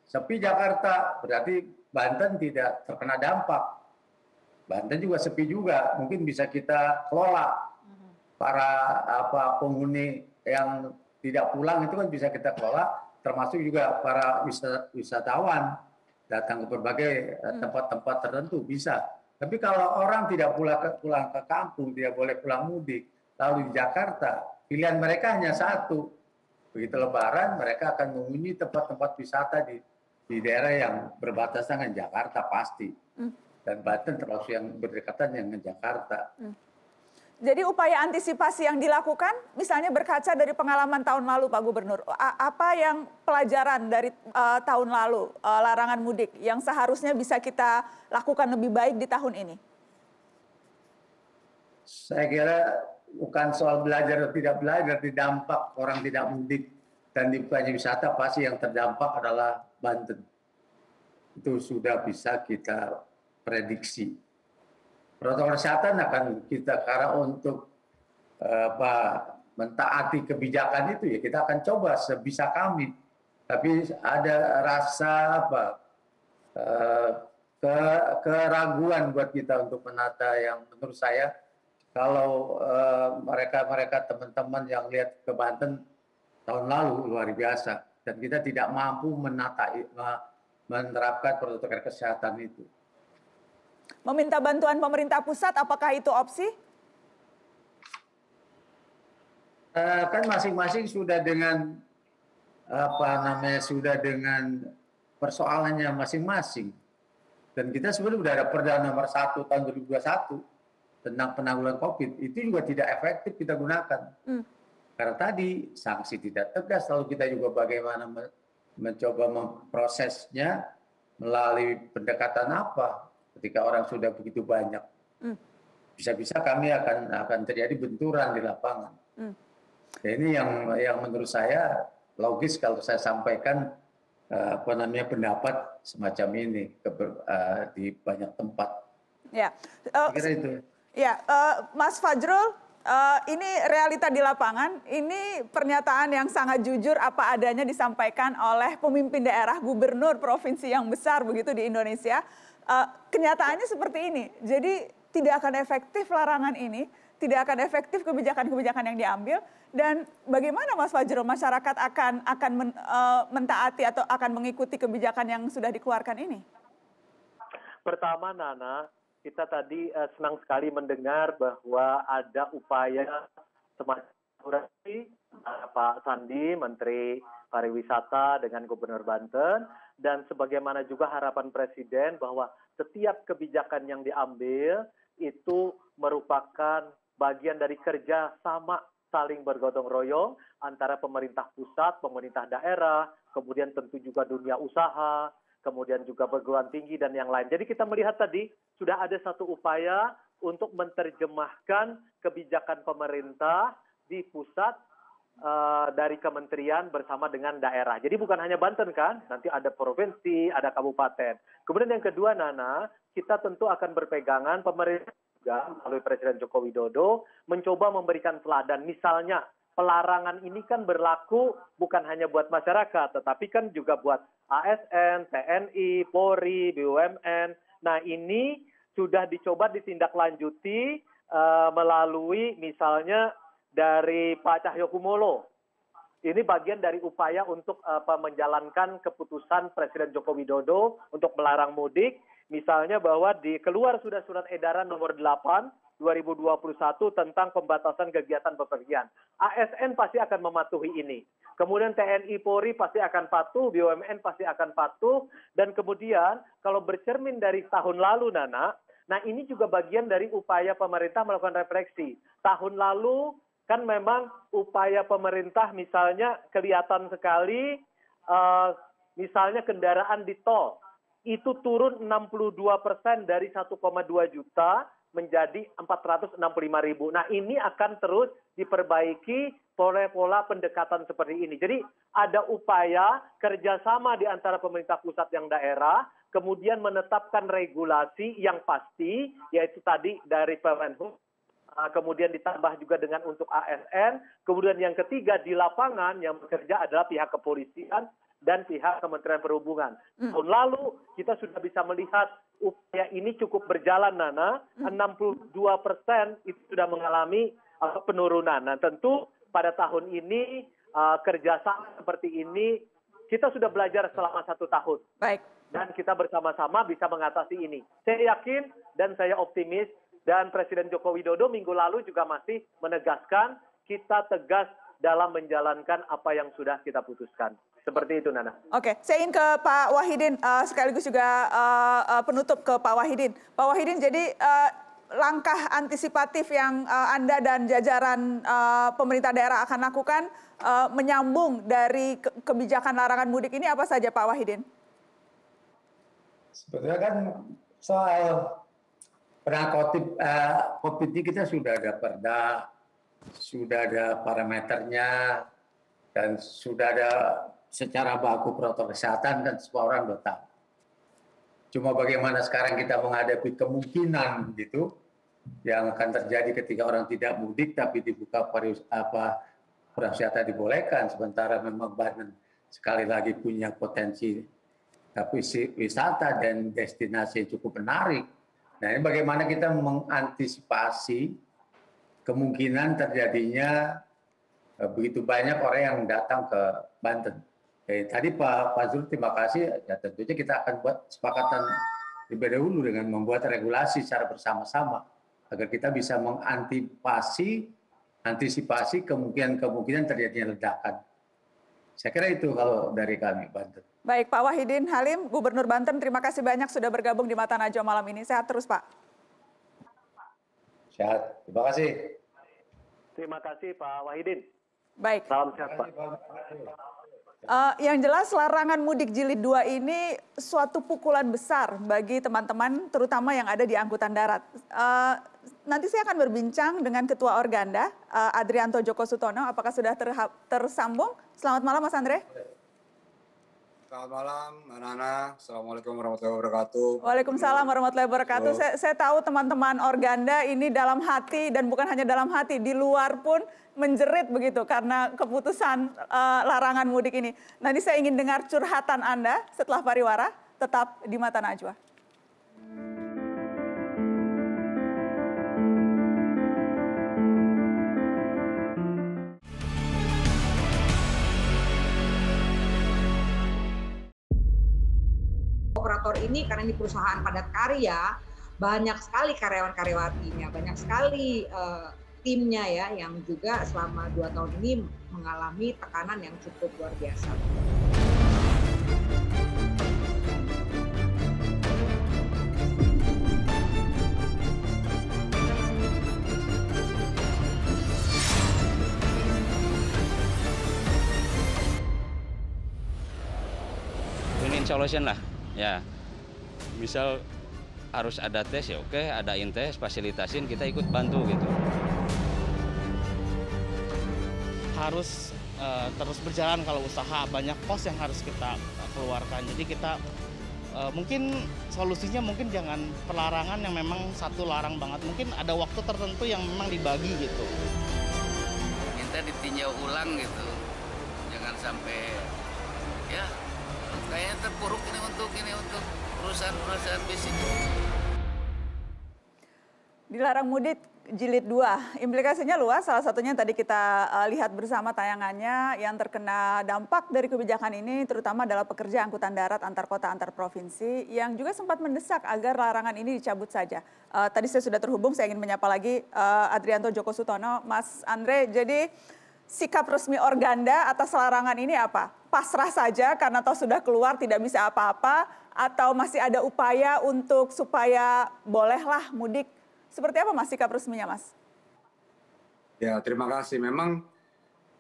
sepi Jakarta, berarti Banten tidak terkena dampak. Banten juga sepi juga, mungkin bisa kita kelola. Para penghuni yang tidak pulang itu kan bisa kita kelola, termasuk juga para wisatawan datang ke berbagai tempat-tempat tertentu bisa. Tapi kalau orang tidak pulang ke kampung, tidak boleh pulang mudik, lalu di Jakarta, pilihan mereka hanya satu. Begitu Lebaran, mereka akan mengunjungi tempat-tempat wisata di daerah yang berbatasan dengan Jakarta pasti. Dan Banten termasuk yang berdekatan dengan Jakarta. Jadi upaya antisipasi yang dilakukan, misalnya berkaca dari pengalaman tahun lalu Pak Gubernur, apa yang pelajaran dari tahun lalu, larangan mudik, yang seharusnya bisa kita lakukan lebih baik di tahun ini? Saya kira bukan soal belajar atau tidak belajar, di dampak orang tidak mudik dan dibukanya wisata pasti yang terdampak adalah Banten. Itu sudah bisa kita prediksi. Protokol kesehatan akan kita karena untuk mentaati kebijakan itu ya kita akan coba sebisa kami. Tapi ada rasa keraguan buat kita untuk menata yang menurut saya kalau mereka teman-teman yang lihat ke Banten tahun lalu luar biasa dan kita tidak mampu menerapkan protokol kesehatan itu. Meminta bantuan pemerintah pusat, apakah itu opsi? Kan masing-masing sudah dengan sudah dengan persoalannya masing-masing. Dan kita sebenarnya sudah ada Perda nomor 1 tahun 2021 tentang penanggulangan COVID. Itu juga tidak efektif kita gunakan. Karena tadi sanksi tidak tegas, lalu kita juga bagaimana mencoba memprosesnya melalui pendekatan apa ketika orang sudah begitu banyak. Bisa-bisa kami akan terjadi benturan di lapangan. Ini yang menurut saya logis kalau saya sampaikan pendapat semacam ini di banyak tempat. Ya, kira itu. Ya, Mas Fajrul, ini realita di lapangan. Ini pernyataan yang sangat jujur apa adanya disampaikan oleh pemimpin daerah, gubernur provinsi yang besar begitu di Indonesia. Kenyataannya seperti ini. Jadi tidak akan efektif larangan ini, tidak akan efektif kebijakan-kebijakan yang diambil. Dan bagaimana Mas Fajrul, masyarakat akan mentaati atau akan mengikuti kebijakan yang sudah dikeluarkan ini? Pertama, Nana, kita tadi senang sekali mendengar bahwa ada upaya semacam Pak Sandi, Menteri Pariwisata dengan Gubernur Banten, dan sebagaimana juga harapan Presiden bahwa setiap kebijakan yang diambil itu merupakan bagian dari kerja sama saling bergotong royong antara pemerintah pusat, pemerintah daerah, kemudian tentu juga dunia usaha, kemudian juga perguruan tinggi dan yang lain. Jadi kita melihat tadi sudah ada satu upaya untuk menerjemahkan kebijakan pemerintah di pusat dari kementerian bersama dengan daerah. Jadi bukan hanya Banten kan, nanti ada provinsi, ada kabupaten. Kemudian yang kedua, Nana, kita tentu akan berpegangan pemerintah melalui Presiden Joko Widodo mencoba memberikan teladan. Misalnya pelarangan ini kan berlaku bukan hanya buat masyarakat, tetapi kan juga buat ASN, TNI, Polri, BUMN. Nah ini sudah dicoba ditindaklanjuti melalui misalnya dari Pak Cahyokumolo. Ini bagian dari upaya untuk menjalankan keputusan Presiden Joko Widodo untuk melarang mudik. Misalnya bahwa keluar sudah surat edaran nomor 8 2021 tentang pembatasan kegiatan bepergian. ASN pasti akan mematuhi ini. Kemudian TNI Polri pasti akan patuh, BUMN pasti akan patuh. Dan kemudian kalau bercermin dari tahun lalu, Nana, nah ini juga bagian dari upaya pemerintah melakukan refleksi. Tahun lalu kan memang upaya pemerintah misalnya kelihatan sekali, misalnya kendaraan di tol. Itu turun 62% dari 1,2 juta menjadi 465.000. Nah ini akan terus diperbaiki pola pendekatan seperti ini. Jadi ada upaya kerjasama di antara pemerintah pusat yang daerah, kemudian menetapkan regulasi yang pasti, yaitu tadi dari Permenhub, kemudian ditambah juga dengan untuk ASN, kemudian yang ketiga di lapangan yang bekerja adalah pihak kepolisian, dan pihak Kementerian Perhubungan. Tahun lalu kita sudah bisa melihat upaya ini cukup berjalan, Nana. 62% itu sudah mengalami penurunan. Nah tentu pada tahun ini kerjasama seperti ini kita sudah belajar selama 1 tahun. Baik. Dan kita bersama-sama bisa mengatasi ini. Saya yakin dan saya optimis dan Presiden Joko Widodo minggu lalu juga masih menegaskan kita tegas dalam menjalankan apa yang sudah kita putuskan. Seperti itu, Nana. Oke, saya ingin ke Pak Wahidin, sekaligus juga penutup ke Pak Wahidin. Pak Wahidin, jadi langkah antisipatif yang Anda dan jajaran pemerintah daerah akan lakukan menyambung dari kebijakan larangan mudik ini apa saja, Pak Wahidin? Sebetulnya kan soal COVID ini kita sudah ada perda, sudah ada parameternya, Dan sudah ada secara baku protokol kesehatan kan semua orang sudah tahu. Cuma bagaimana sekarang kita menghadapi kemungkinan gitu yang akan terjadi ketika orang tidak mudik tapi dibuka pariwisata dibolehkan, sementara memang Banten sekali lagi punya potensi wisata dan destinasi yang cukup menarik. Nah, ini bagaimana kita mengantisipasi kemungkinan terjadinya begitu banyak orang yang datang ke Banten. Tadi Pak Zul, terima kasih. Ya, tentunya kita akan buat kesepakatan lebih dahulu dengan membuat regulasi secara bersama-sama agar kita bisa mengantisipasi kemungkinan terjadinya ledakan. Saya kira itu kalau dari kami Banten. Baik, Pak Wahidin Halim, Gubernur Banten, terima kasih banyak sudah bergabung di Mata Najwa malam ini. Sehat terus, Pak. Sehat, terima kasih. Terima kasih Pak Wahidin. Baik. Salam sehat Pak. Yang jelas larangan mudik jilid 2 ini suatu pukulan besar bagi teman-teman terutama yang ada di angkutan darat. Nanti saya akan berbincang dengan Ketua Organda, Adrianto Djoko Sutono. Apakah sudah tersambung? Selamat malam Mas Andre. Selamat malam Mbak Nana. Assalamualaikum warahmatullahi wabarakatuh. Waalaikumsalam warahmatullahi wabarakatuh. Saya tahu teman-teman Organda ini dalam hati dan bukan hanya dalam hati, di luar pun menjerit begitu karena keputusan larangan mudik ini. Nanti saya ingin dengar curhatan Anda setelah pariwara, tetap di Mata Najwa. Operator ini karena ini perusahaan padat karya, banyak sekali karyawan-karyawatinya, banyak sekali timnya ya, yang juga selama 2 tahun ini mengalami tekanan yang cukup luar biasa. Win-win solution lah, ya. Misal harus ada tes ya oke, ada tes, fasilitasin, kita ikut bantu gitu. Harus terus berjalan kalau usaha, banyak pos yang harus kita keluarkan. Jadi kita mungkin solusinya mungkin jangan pelarangan yang memang satu larang banget. Mungkin ada waktu tertentu yang memang dibagi gitu. Minta ditinjau ulang gitu. Jangan sampai ya kayaknya terpuruk ini untuk perusahaan-perusahaan bisnis. Dilarang mudik jilid 2, implikasinya luas. Salah satunya tadi kita lihat bersama tayangannya, yang terkena dampak dari kebijakan ini terutama adalah pekerja angkutan darat antar kota antar provinsi yang juga sempat mendesak agar larangan ini dicabut saja. Tadi saya sudah terhubung, saya ingin menyapa lagi Adrianto Djoko Sutono. Mas Andre, jadi sikap resmi Organda atas larangan ini apa? Pasrah saja karena toh sudah keluar tidak bisa apa-apa, atau masih ada upaya untuk supaya bolehlah mudik? Seperti apa Mas sikap resminya Mas? Ya, terima kasih. Memang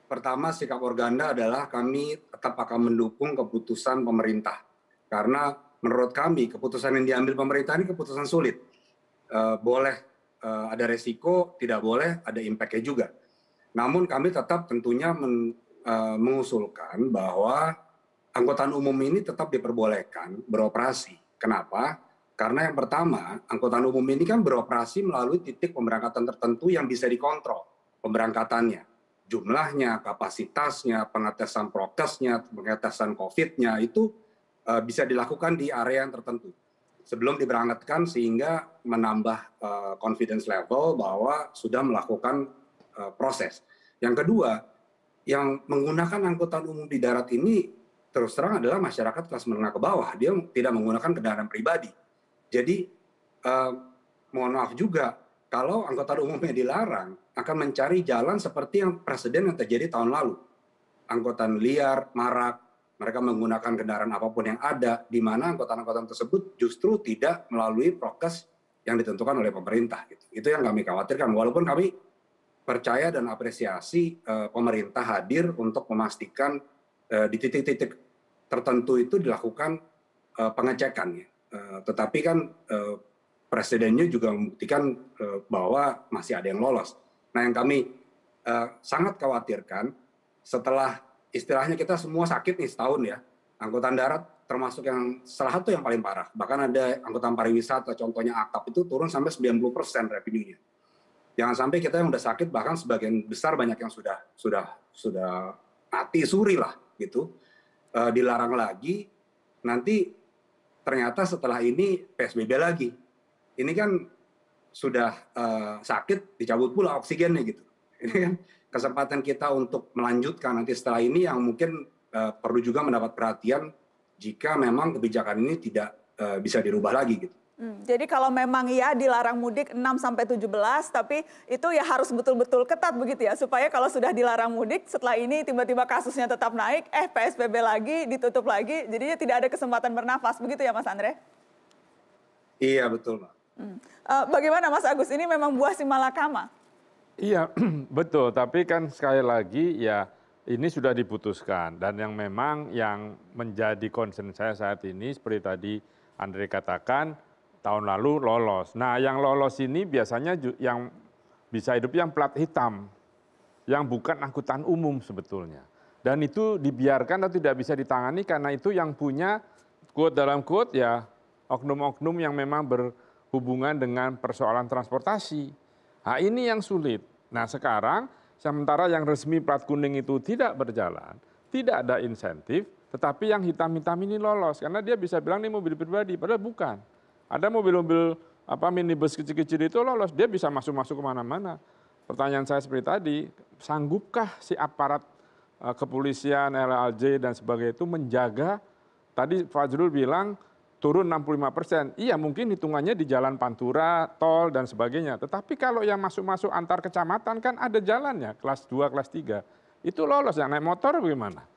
pertama sikap Organda adalah kami tetap akan mendukung keputusan pemerintah. Karena menurut kami keputusan yang diambil pemerintah ini keputusan sulit. Boleh ada resiko, tidak boleh ada impact-nya juga. Namun kami tetap tentunya mengusulkan bahwa angkutan umum ini tetap diperbolehkan beroperasi. Kenapa? Karena yang pertama, angkutan umum ini kan beroperasi melalui titik pemberangkatan tertentu yang bisa dikontrol pemberangkatannya. Jumlahnya, kapasitasnya, pengetesan prokesnya, pengetesan COVID-nya itu bisa dilakukan di area yang tertentu. Sebelum diberangkatkan sehingga menambah confidence level bahwa sudah melakukan proses. Yang kedua, yang menggunakan angkutan umum di darat ini terus terang adalah masyarakat kelas menengah ke bawah. Dia tidak menggunakan kendaraan pribadi. Jadi mohon maaf juga kalau angkutan umumnya dilarang akan mencari jalan seperti yang presiden yang terjadi tahun lalu. Angkutan liar, marak, mereka menggunakan kendaraan apapun yang ada, di mana angkutan-angkutan tersebut justru tidak melalui prokes yang ditentukan oleh pemerintah. Itu yang kami khawatirkan. Walaupun kami percaya dan apresiasi pemerintah hadir untuk memastikan di titik-titik tertentu itu dilakukan pengecekannya. Tetapi kan presidennya juga membuktikan bahwa masih ada yang lolos. Nah, yang kami sangat khawatirkan setelah istilahnya kita semua sakit nih setahun ya. Angkutan darat termasuk yang salah satu yang paling parah. Bahkan ada angkutan pariwisata, contohnya akap itu turun sampai 90% revenue-nya. Jangan sampai kita yang udah sakit, bahkan sebagian besar banyak yang sudah mati suri lah gitu, dilarang lagi. Nanti ternyata setelah ini PSBB lagi. Ini kan sudah sakit, dicabut pula oksigennya gitu. Ini kan kesempatan kita untuk melanjutkan nanti setelah ini yang mungkin perlu juga mendapat perhatian jika memang kebijakan ini tidak bisa dirubah lagi gitu. Jadi kalau memang ya dilarang mudik 6-17, tapi itu ya harus betul-betul ketat begitu ya, supaya kalau sudah dilarang mudik, setelah ini tiba-tiba kasusnya tetap naik, PSBB lagi, ditutup lagi, jadinya tidak ada kesempatan bernafas, begitu ya Mas Andre? Iya betul, Mbak. Bagaimana Mas Agus, ini memang buah si malakama? Iya, betul, tapi kan sekali lagi ya ini sudah diputuskan, dan yang memang yang menjadi concern saya saat ini, seperti tadi Andre katakan, tahun lalu lolos. Nah, yang lolos ini biasanya yang bisa hidup yang plat hitam, yang bukan angkutan umum sebetulnya. Dan itu dibiarkan atau tidak bisa ditangani karena itu yang punya quote dalam quote ya oknum-oknum yang memang berhubungan dengan persoalan transportasi. Nah, ini yang sulit. Nah, sekarang sementara yang resmi plat kuning itu tidak berjalan, tidak ada insentif, tetapi yang hitam-hitam ini lolos karena dia bisa bilang ini mobil pribadi, padahal bukan. Ada mobil-mobil minibus kecil-kecil itu lolos, dia bisa masuk-masuk kemana-mana. Pertanyaan saya seperti tadi, sanggupkah si aparat kepolisian, LLJ dan sebagainya itu menjaga, tadi Fajrul bilang turun 65%. Iya mungkin hitungannya di jalan Pantura, tol dan sebagainya. Tetapi kalau yang masuk-masuk antar kecamatan kan ada jalannya, kelas 2, kelas 3. Itu lolos, yang naik motor bagaimana?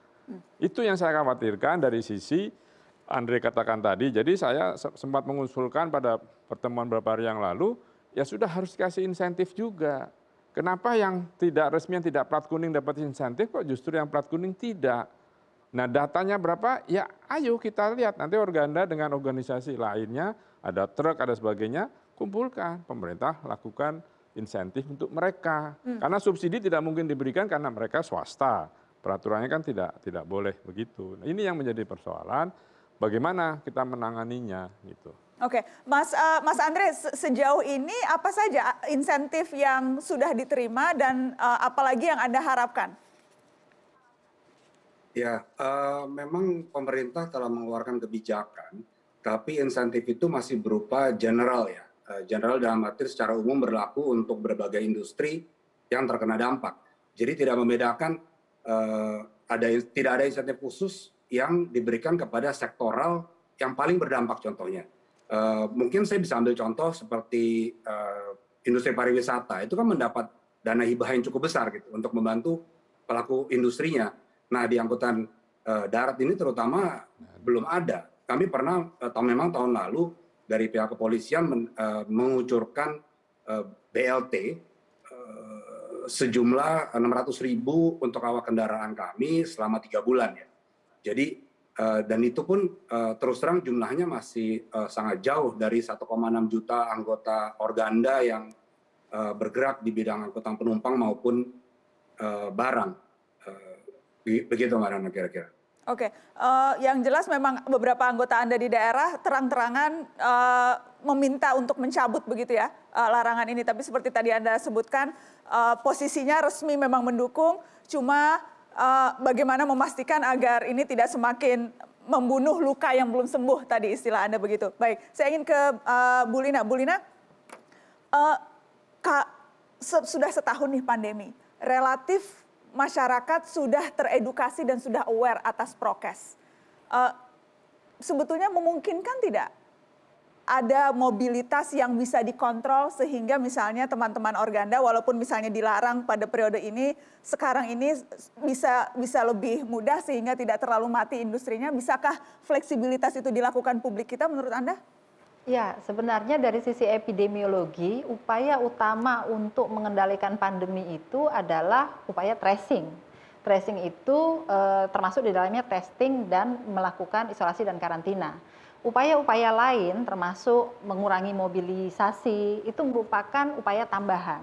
Itu yang saya khawatirkan dari sisi Andre katakan tadi, jadi saya sempat mengusulkan pada pertemuan beberapa hari yang lalu, ya sudah harus dikasih insentif juga. Kenapa yang tidak resmi, yang tidak plat kuning dapat insentif, kok justru yang plat kuning tidak? Nah datanya berapa? Ya ayo kita lihat, nanti Organda dengan organisasi lainnya, ada truk, ada sebagainya, kumpulkan. Pemerintah lakukan insentif untuk mereka. Karena subsidi tidak mungkin diberikan karena mereka swasta. Peraturannya kan tidak boleh begitu. Nah, ini yang menjadi persoalan. Bagaimana kita menanganinya gitu. Oke, Mas Andre, sejauh ini apa saja insentif yang sudah diterima dan apalagi yang Anda harapkan? Ya, memang pemerintah telah mengeluarkan kebijakan, tapi insentif itu masih berupa general ya. General dalam arti secara umum berlaku untuk berbagai industri yang terkena dampak. Jadi tidak membedakan, tidak ada insentif khusus yang diberikan kepada sektoral yang paling berdampak contohnya. Mungkin saya bisa ambil contoh seperti industri pariwisata, itu kan mendapat dana hibah yang cukup besar gitu untuk membantu pelaku industrinya. Nah di angkutan darat ini terutama belum ada. Kami pernah, memang tahun lalu dari pihak kepolisian mengucurkan BLT sejumlah 600.000 untuk awak kendaraan kami selama 3 bulan ya. Jadi dan itu pun terus terang jumlahnya masih sangat jauh dari 1,6 juta anggota Organda yang bergerak di bidang angkutan penumpang maupun barang. Begitu Mbak Nana kira-kira. Oke, yang jelas memang beberapa anggota Anda di daerah terang-terangan meminta untuk mencabut begitu ya larangan ini. Tapi seperti tadi Anda sebutkan posisinya resmi memang mendukung, cuma bagaimana memastikan agar ini tidak semakin membunuh luka yang belum sembuh tadi istilah Anda begitu. Baik, saya ingin ke Bu Lina. Bu Lina, sudah setahun nih pandemi, relatif masyarakat sudah teredukasi dan sudah aware atas prokes. Sebetulnya memungkinkan tidak ada mobilitas yang bisa dikontrol sehingga misalnya teman-teman Organda walaupun misalnya dilarang pada periode ini, sekarang ini bisa lebih mudah sehingga tidak terlalu mati industrinya. Bisakah fleksibilitas itu dilakukan publik kita menurut Anda? Ya, sebenarnya dari sisi epidemiologi, upaya utama untuk mengendalikan pandemi itu adalah upaya tracing. Tracing itu termasuk di dalamnya testing dan melakukan isolasi dan karantina. Upaya-upaya lain termasuk mengurangi mobilisasi itu merupakan upaya tambahan.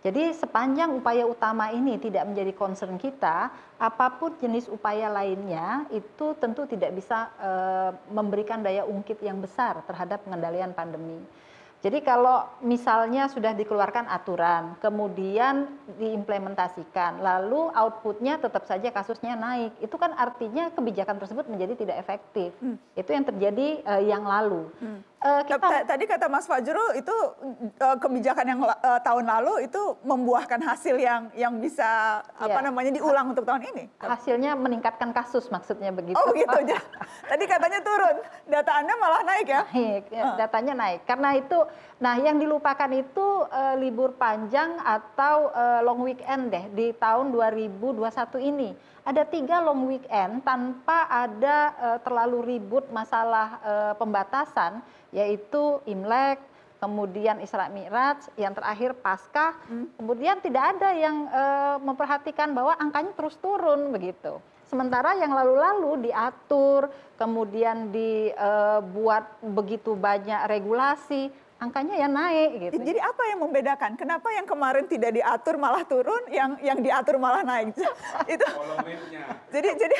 Jadi sepanjang upaya utama ini tidak menjadi concern kita, apapun jenis upaya lainnya itu tentu tidak bisa memberikan daya ungkit yang besar terhadap pengendalian pandemi. Jadi kalau misalnya sudah dikeluarkan aturan, kemudian diimplementasikan, lalu outputnya tetap saja kasusnya naik, itu kan artinya kebijakan tersebut menjadi tidak efektif. Itu yang terjadi yang lalu. Tadi kata Mas Fajrul itu kebijakan yang tahun lalu itu membuahkan hasil yang bisa diulang untuk tahun ini. Hasilnya meningkatkan kasus maksudnya begitu. Oh gitu. Tadi katanya turun, data Anda malah naik ya? Naik, datanya naik. Karena itu, nah yang dilupakan itu libur panjang atau long weekend deh di tahun 2021 ini. Ada 3 long weekend tanpa ada terlalu ribut masalah pembatasan, yaitu Imlek, kemudian Isra Mi'raj, yang terakhir Paskah, kemudian tidak ada yang memperhatikan bahwa angkanya terus turun begitu. Sementara yang lalu-lalu diatur, kemudian dibuat begitu banyak regulasi, angkanya ya naik gitu. Jadi apa yang membedakan? Kenapa yang kemarin tidak diatur malah turun, yang diatur malah naik? Itu. Jadi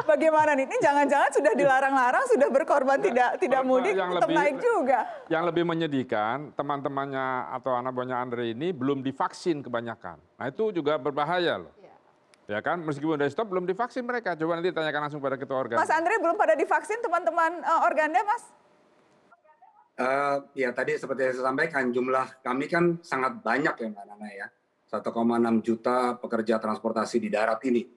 bagaimana nih? Ini jangan-jangan sudah dilarang-larang, sudah berkorban tidak mudik, tetap naik juga. Yang lebih menyedihkan, teman-temannya atau anak buahnya Andre ini belum divaksin kebanyakan. Nah itu juga berbahaya loh. Ya kan, meskipun udah stop belum divaksin mereka. Coba nanti tanyakan langsung pada ketua Organda. Mas Andre belum pada divaksin teman-teman Organda, Mas? Ya tadi seperti yang saya sampaikan, jumlah kami kan sangat banyak ya Mbak Nana ya. 1,6 juta pekerja transportasi di darat ini.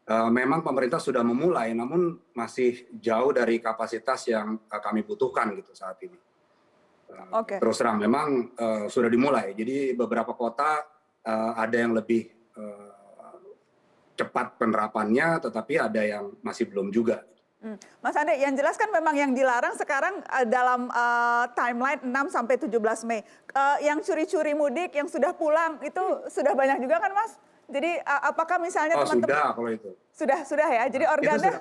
Memang pemerintah sudah memulai, namun masih jauh dari kapasitas yang kami butuhkan gitu saat ini. Terus terang, memang sudah dimulai. Jadi beberapa kota ada yang lebih cepat penerapannya, tetapi ada yang masih belum juga. Mas Andre, yang jelas kan memang yang dilarang sekarang dalam timeline 6 sampai 17 Mei. Yang curi-curi mudik, yang sudah pulang itu sudah banyak juga kan Mas? Jadi apakah misalnya teman-teman... Sudah kalau itu. Sudah ya, jadi Organda... Itu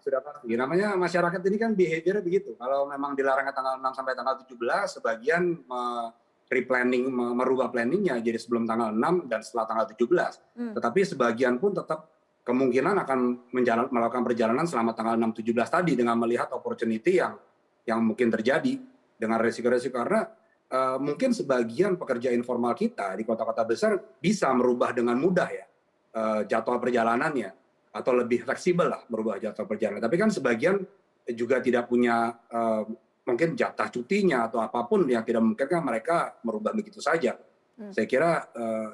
sudah pasti. Namanya masyarakat ini kan behavior begitu. Kalau memang dilarangnya tanggal 6 sampai tanggal 17, sebagian replanning, merubah planningnya jadi sebelum tanggal 6 dan setelah tanggal 17. Tetapi sebagian pun tetap kemungkinan akan melakukan perjalanan selama tanggal 6-17 tadi dengan melihat opportunity yang mungkin terjadi dengan resiko-resiko. Karena mungkin sebagian pekerja informal kita di kota-kota besar bisa merubah dengan mudah ya jadwal perjalanannya atau lebih fleksibel lah merubah jadwal perjalanan. Tapi kan sebagian juga tidak punya mungkin jatah cutinya atau apapun yang tidak memungkinkan mereka merubah begitu saja. Saya kira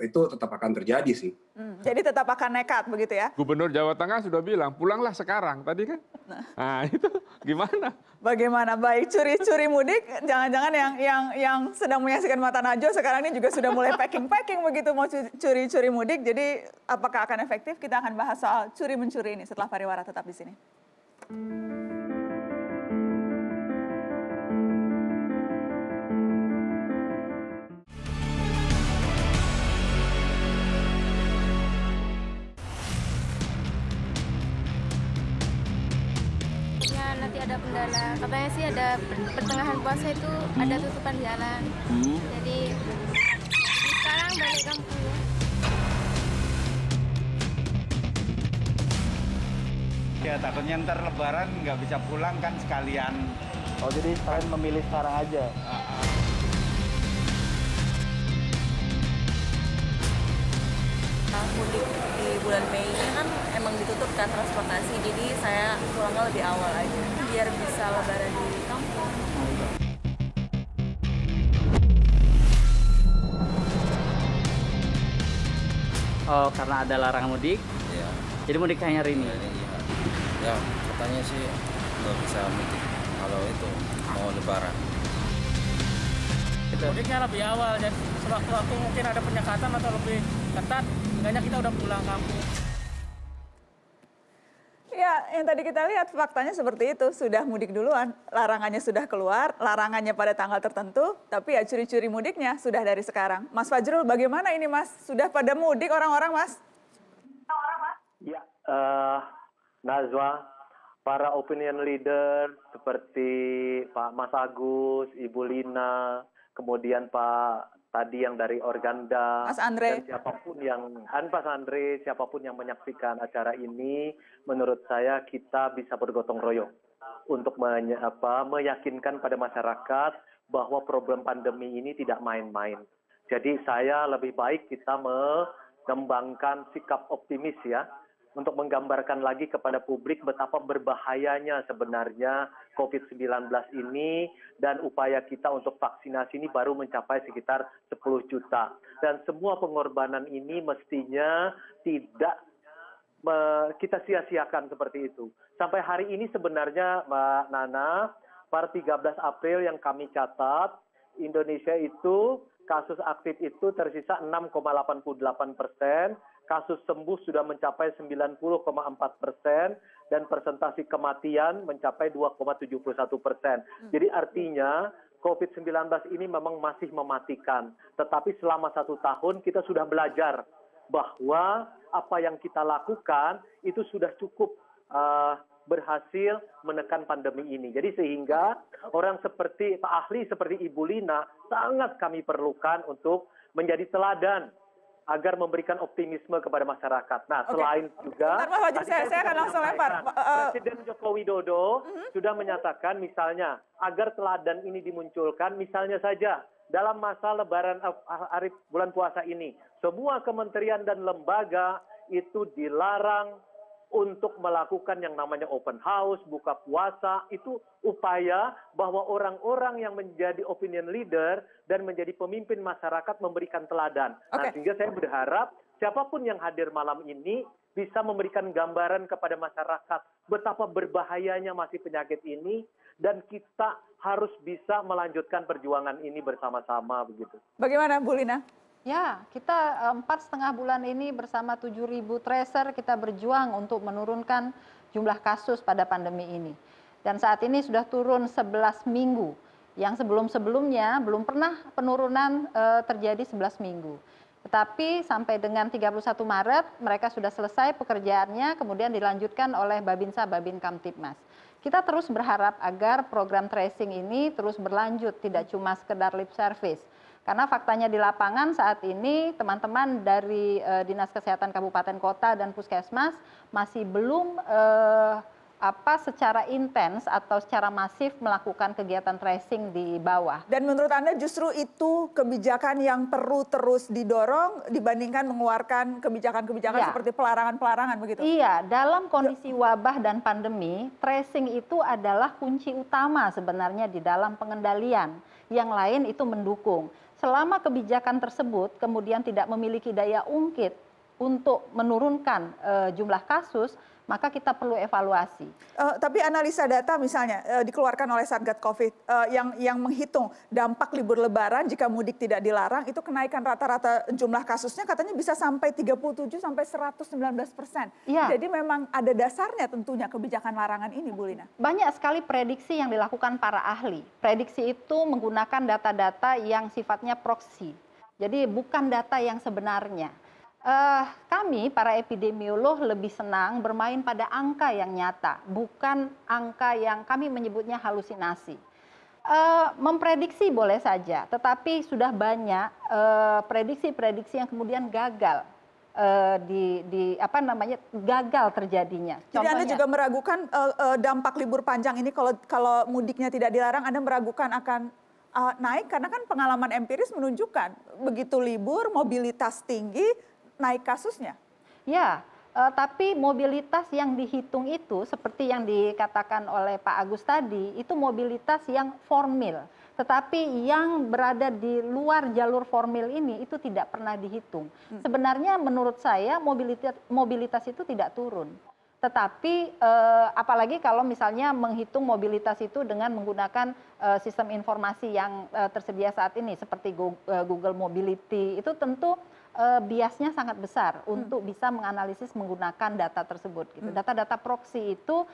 itu tetap akan terjadi sih. Jadi tetap akan nekat begitu ya? Gubernur Jawa Tengah sudah bilang pulanglah sekarang tadi kan. Nah itu gimana? Bagaimana? Baik, curi-curi mudik, jangan-jangan yang sedang menyaksikan Mata Najwa sekarang ini juga sudah mulai packing begitu mau curi-curi mudik. Jadi apakah akan efektif? Kita akan bahas soal curi-mencuri ini setelah pariwara. Tetap di sini. Nanti ada kendala, katanya sih ada pertengahan puasa itu ada tutupan jalan. Jadi sekarang balik kampung. Ya takutnya ntar lebaran nggak bisa pulang kan sekalian. Oh jadi kalian memilih sekarang aja? Mudik di bulan Mei ini kan emang ditutup kan transportasi, jadi saya pulangnya lebih awal aja biar bisa lebaran di kampung. Oh, karena ada larangan mudik? Iya. Jadi mudik hanya hari ini? Ya, katanya sih nggak bisa mudik kalau itu mau lebaran. Mudiknya lebih awal, dan sewaktu-waktu mungkin ada penyekatan atau lebih ketat, enggaknya kita udah pulang kampung. Ya, yang tadi kita lihat faktanya seperti itu, sudah mudik duluan, larangannya sudah keluar, larangannya pada tanggal tertentu, tapi ya curi-curi mudiknya sudah dari sekarang. Mas Fajrul, bagaimana ini Mas? Sudah pada mudik orang-orang Mas? Ya, Najwa, para opinion leader seperti Pak Mas Agus, Ibu Lina, kemudian Pak tadi yang dari Organda, Mas Andre. dan siapapun yang, Mas Andre, siapapun yang menyaksikan acara ini, menurut saya kita bisa bergotong royong untuk meyakinkan pada masyarakat bahwa problem pandemi ini tidak main-main. Jadi saya lebih baik kita mengembangkan sikap optimis ya, untuk menggambarkan lagi kepada publik betapa berbahayanya sebenarnya COVID-19 ini, dan upaya kita untuk vaksinasi ini baru mencapai sekitar 10 juta. Dan semua pengorbanan ini mestinya tidak kita sia-siakan seperti itu. Sampai hari ini sebenarnya Mbak Nana, per 13 April yang kami catat, Indonesia itu kasus aktif itu tersisa 6,88%, kasus sembuh sudah mencapai 90,4%, dan persentase kematian mencapai 2,71%. Jadi artinya COVID-19 ini memang masih mematikan. Tetapi selama 1 tahun kita sudah belajar bahwa apa yang kita lakukan itu sudah cukup berhasil menekan pandemi ini. Jadi sehingga orang seperti Pak Ahli, seperti Ibu Lina, sangat kami perlukan untuk menjadi teladan agar memberikan optimisme kepada masyarakat. Nah, selain juga, saya akan langsung lempar. Presiden Joko Widodo sudah menyatakan misalnya, agar teladan ini dimunculkan, misalnya saja, dalam masa lebaran hari bulan puasa ini, semua kementerian dan lembaga itu dilarang untuk melakukan yang namanya open house, buka puasa, itu upaya bahwa orang-orang yang menjadi opinion leader dan menjadi pemimpin masyarakat memberikan teladan. Nah, sehingga saya berharap siapapun yang hadir malam ini bisa memberikan gambaran kepada masyarakat betapa berbahayanya masih penyakit ini, dan kita harus bisa melanjutkan perjuangan ini bersama-sama begitu. Bagaimana Bu Lina? Ya, kita 4,5 bulan ini bersama 7.000 tracer kita berjuang untuk menurunkan jumlah kasus pada pandemi ini. Dan saat ini sudah turun 11 minggu. Yang sebelum-sebelumnya belum pernah penurunan terjadi 11 minggu. Tetapi sampai dengan 31 Maret mereka sudah selesai pekerjaannya, kemudian dilanjutkan oleh Babinsa Babin Kamtibmas. Kita terus berharap agar program tracing ini terus berlanjut, tidak cuma sekedar lip service. Karena faktanya di lapangan saat ini teman-teman dari Dinas Kesehatan Kabupaten Kota dan Puskesmas masih belum secara intens atau secara masif melakukan kegiatan tracing di bawah. Dan menurut Anda justru itu kebijakan yang perlu terus didorong dibandingkan mengeluarkan kebijakan-kebijakan seperti pelarangan-pelarangan begitu? Iya, dalam kondisi wabah dan pandemi, tracing itu adalah kunci utama sebenarnya di dalam pengendalian. Yang lain itu mendukung. Selama kebijakan tersebut kemudian tidak memiliki daya ungkit untuk menurunkan jumlah kasus, maka kita perlu evaluasi. Tapi analisa data misalnya dikeluarkan oleh Satgas Covid yang menghitung dampak libur Lebaran jika mudik tidak dilarang, itu kenaikan rata-rata jumlah kasusnya katanya bisa sampai 37 sampai 119%. Ya. Jadi memang ada dasarnya tentunya kebijakan larangan ini, Bu Lina. Banyak sekali prediksi yang dilakukan para ahli. Prediksi itu menggunakan data-data yang sifatnya proksi. Jadi bukan data yang sebenarnya. Kami para epidemiolog lebih senang bermain pada angka yang nyata, bukan angka yang kami menyebutnya halusinasi. Memprediksi boleh saja, tetapi sudah banyak prediksi-prediksi yang kemudian gagal gagal terjadinya. Jadi Anda juga meragukan dampak libur panjang ini kalau mudiknya tidak dilarang, Anda meragukan akan naik karena kan pengalaman empiris menunjukkan begitu libur mobilitas tinggi naik kasusnya. Ya, tapi mobilitas yang dihitung itu seperti yang dikatakan oleh Pak Agus tadi, itu mobilitas yang formil. Tetapi yang berada di luar jalur formil ini itu tidak pernah dihitung. Sebenarnya menurut saya mobilitas itu tidak turun. Tetapi apalagi kalau misalnya menghitung mobilitas itu dengan menggunakan sistem informasi yang tersedia saat ini seperti Google Mobility, itu tentu biasnya sangat besar untuk bisa menganalisis menggunakan data tersebut. Gitu. Data-data proxy itu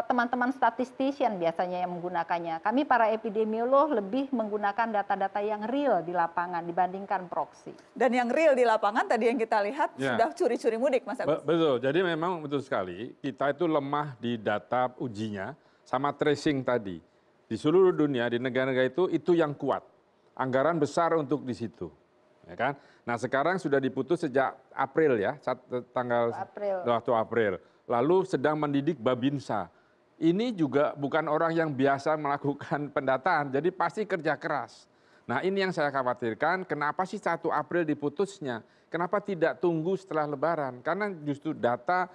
teman-teman statistician biasanya yang menggunakannya. Kami para epidemiolog lebih menggunakan data-data yang real di lapangan dibandingkan proxy. Dan yang real di lapangan tadi yang kita lihat sudah curi-curi mudik, Mas Agus. Betul, jadi memang betul sekali kita itu lemah di data ujinya sama tracing tadi. Di seluruh dunia, di negara-negara itu yang kuat. anggaran besar untuk di situ. Ya kan? Nah sekarang sudah diputus sejak April ya, tanggal 1 April. Lalu sedang mendidik Babinsa. Ini juga bukan orang yang biasa melakukan pendataan, jadi pasti kerja keras. Nah ini yang saya khawatirkan, kenapa sih 1 April diputusnya? Kenapa tidak tunggu setelah Lebaran? Karena justru data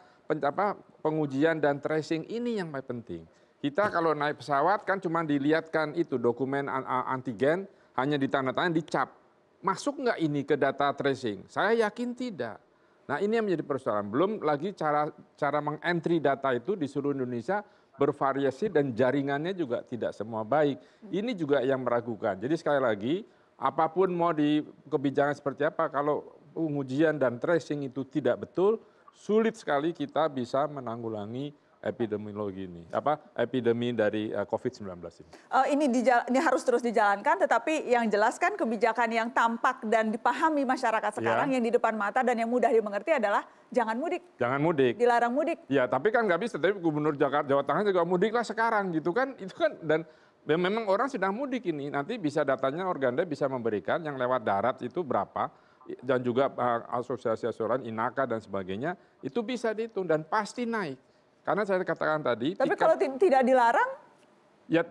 pengujian dan tracing ini yang paling penting. Kita kalau naik pesawat kan cuma dilihatkan itu dokumen antigen, hanya ditandatangani, dicap. Masuk nggak ini ke data tracing? Saya yakin tidak. Nah ini yang menjadi persoalan. Belum lagi cara mengentry data itu di seluruh Indonesia bervariasi dan jaringannya juga tidak semua baik. Ini juga yang meragukan. Jadi sekali lagi, apapun mau di kebijakan seperti apa, kalau pengujian dan tracing itu tidak betul, sulit sekali kita bisa menanggulangi epidemiologi ini, epidemi dari COVID-19 ini. Ini harus terus dijalankan, tetapi yang jelas kan kebijakan yang tampak dan dipahami masyarakat sekarang yang di depan mata dan yang mudah dimengerti adalah jangan mudik. Jangan mudik. Dilarang mudik. Ya, tapi kan nggak bisa. Tapi Gubernur Jawa Tengah juga mudik lah sekarang gitu kan. Itu kan dan memang orang sedang mudik ini. Nanti bisa datanya Organda bisa memberikan yang lewat darat itu berapa dan juga asosiasi asuransi Inaka dan sebagainya itu bisa dihitung dan pasti naik. Karena saya katakan tadi. Tapi kalau tidak dilarang? Ya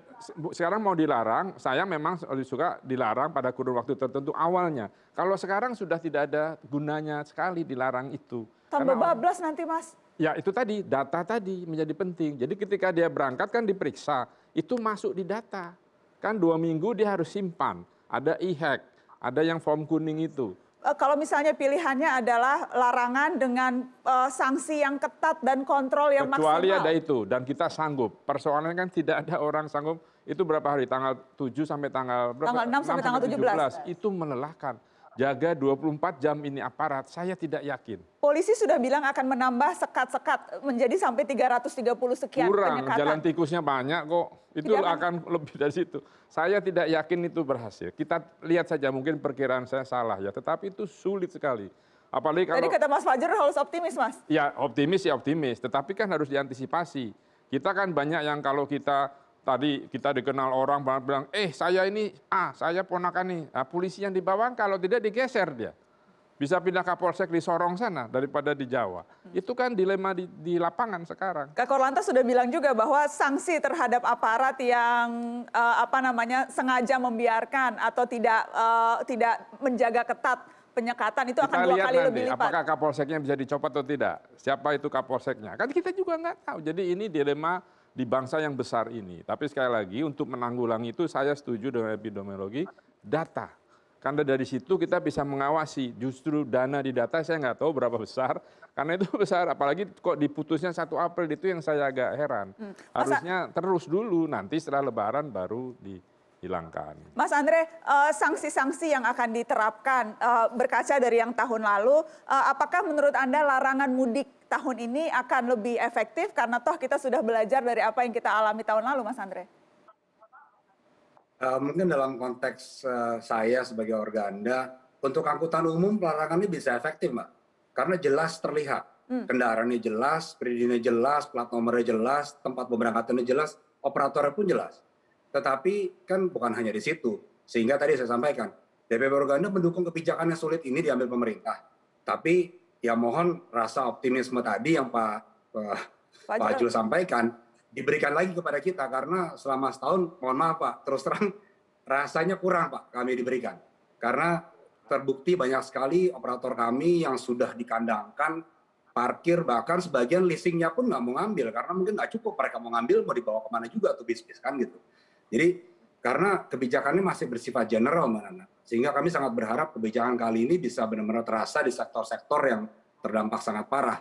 sekarang mau dilarang, saya memang suka dilarang pada kurun waktu tertentu awalnya. Kalau sekarang sudah tidak ada gunanya sekali dilarang itu. Tambah bablas nanti Mas. Ya itu tadi, data tadi menjadi penting. Jadi ketika dia berangkat kan diperiksa, itu masuk di data. Kan 2 minggu dia harus simpan, ada e-hack, ada yang form kuning itu. Kalau misalnya pilihannya adalah larangan dengan sanksi yang ketat dan kontrol yang maksimal. Kecuali ada itu dan kita sanggup. Persoalannya kan tidak ada orang sanggup. Itu berapa hari? Tanggal 7 sampai tanggal berapa? Tanggal 6 sampai tanggal 17. Itu melelahkan. Jaga 24 jam ini aparat, saya tidak yakin. Polisi sudah bilang akan menambah sekat-sekat menjadi sampai 330 sekian kurang, penyekatan. Jalan tikusnya banyak kok. Itu akan lebih dari situ. Saya tidak yakin itu berhasil. Kita lihat saja, mungkin perkiraan saya salah ya, tetapi itu sulit sekali. Apalagi kalau... Tadi kata Mas Fajar harus optimis, Mas. Ya optimis, tetapi kan harus diantisipasi. Kita kan banyak yang kalau kita... Tadi kita dikenal orang bilang, saya ini, saya ponakan nih. Nah, polisi yang dibawa kalau tidak digeser dia. Bisa pindah Kapolsek di Sorong sana daripada di Jawa. Itu kan dilema di lapangan sekarang. Kak Korlantas sudah bilang juga bahwa sanksi terhadap aparat yang sengaja membiarkan atau tidak menjaga ketat penyekatan itu kita akan 2 kali lebih lipat. Apakah Kapolseknya bisa dicopot atau tidak? Siapa itu Kapolseknya? Kan kita juga nggak tahu. Jadi ini dilema di bangsa yang besar ini. Tapi sekali lagi untuk menanggulangi itu saya setuju dengan epidemiologi, data. Karena dari situ kita bisa mengawasi. Justru dana di data saya nggak tahu berapa besar. Karena itu besar, apalagi kok diputusnya 1 April itu yang saya agak heran. Harusnya terus dulu, nanti setelah Lebaran baru dihilangkan. Mas Andre, sanksi-sanksi yang akan diterapkan berkaca dari yang tahun lalu, apakah menurut Anda larangan mudik tahun ini akan lebih efektif karena toh kita sudah belajar dari apa yang kita alami tahun lalu, Mas Andre? Mungkin dalam konteks saya sebagai Organda, untuk angkutan umum pelarangannya bisa efektif, Mbak. Karena jelas terlihat. Kendaraannya jelas, perizinannya jelas, plat nomornya jelas, tempat pemberangkatannya jelas, operatornya pun jelas. Tetapi kan bukan hanya di situ. Sehingga tadi saya sampaikan, DPP Organda mendukung kebijakan yang sulit ini diambil pemerintah. Tapi ya mohon rasa optimisme tadi yang Pak Jul sampaikan diberikan lagi kepada kita karena selama setahun, mohon maaf Pak, terus terang rasanya kurang Pak kami diberikan. Karena terbukti banyak sekali operator kami yang sudah dikandangkan parkir, bahkan sebagian leasingnya pun nggak mau ngambil karena mungkin nggak cukup, mereka mau ngambil mau dibawa kemana juga tuh bis-bis kan gitu. Jadi karena kebijakannya masih bersifat general Mbak Nana. Sehingga kami sangat berharap kebijakan kali ini bisa benar-benar terasa di sektor-sektor yang terdampak sangat parah.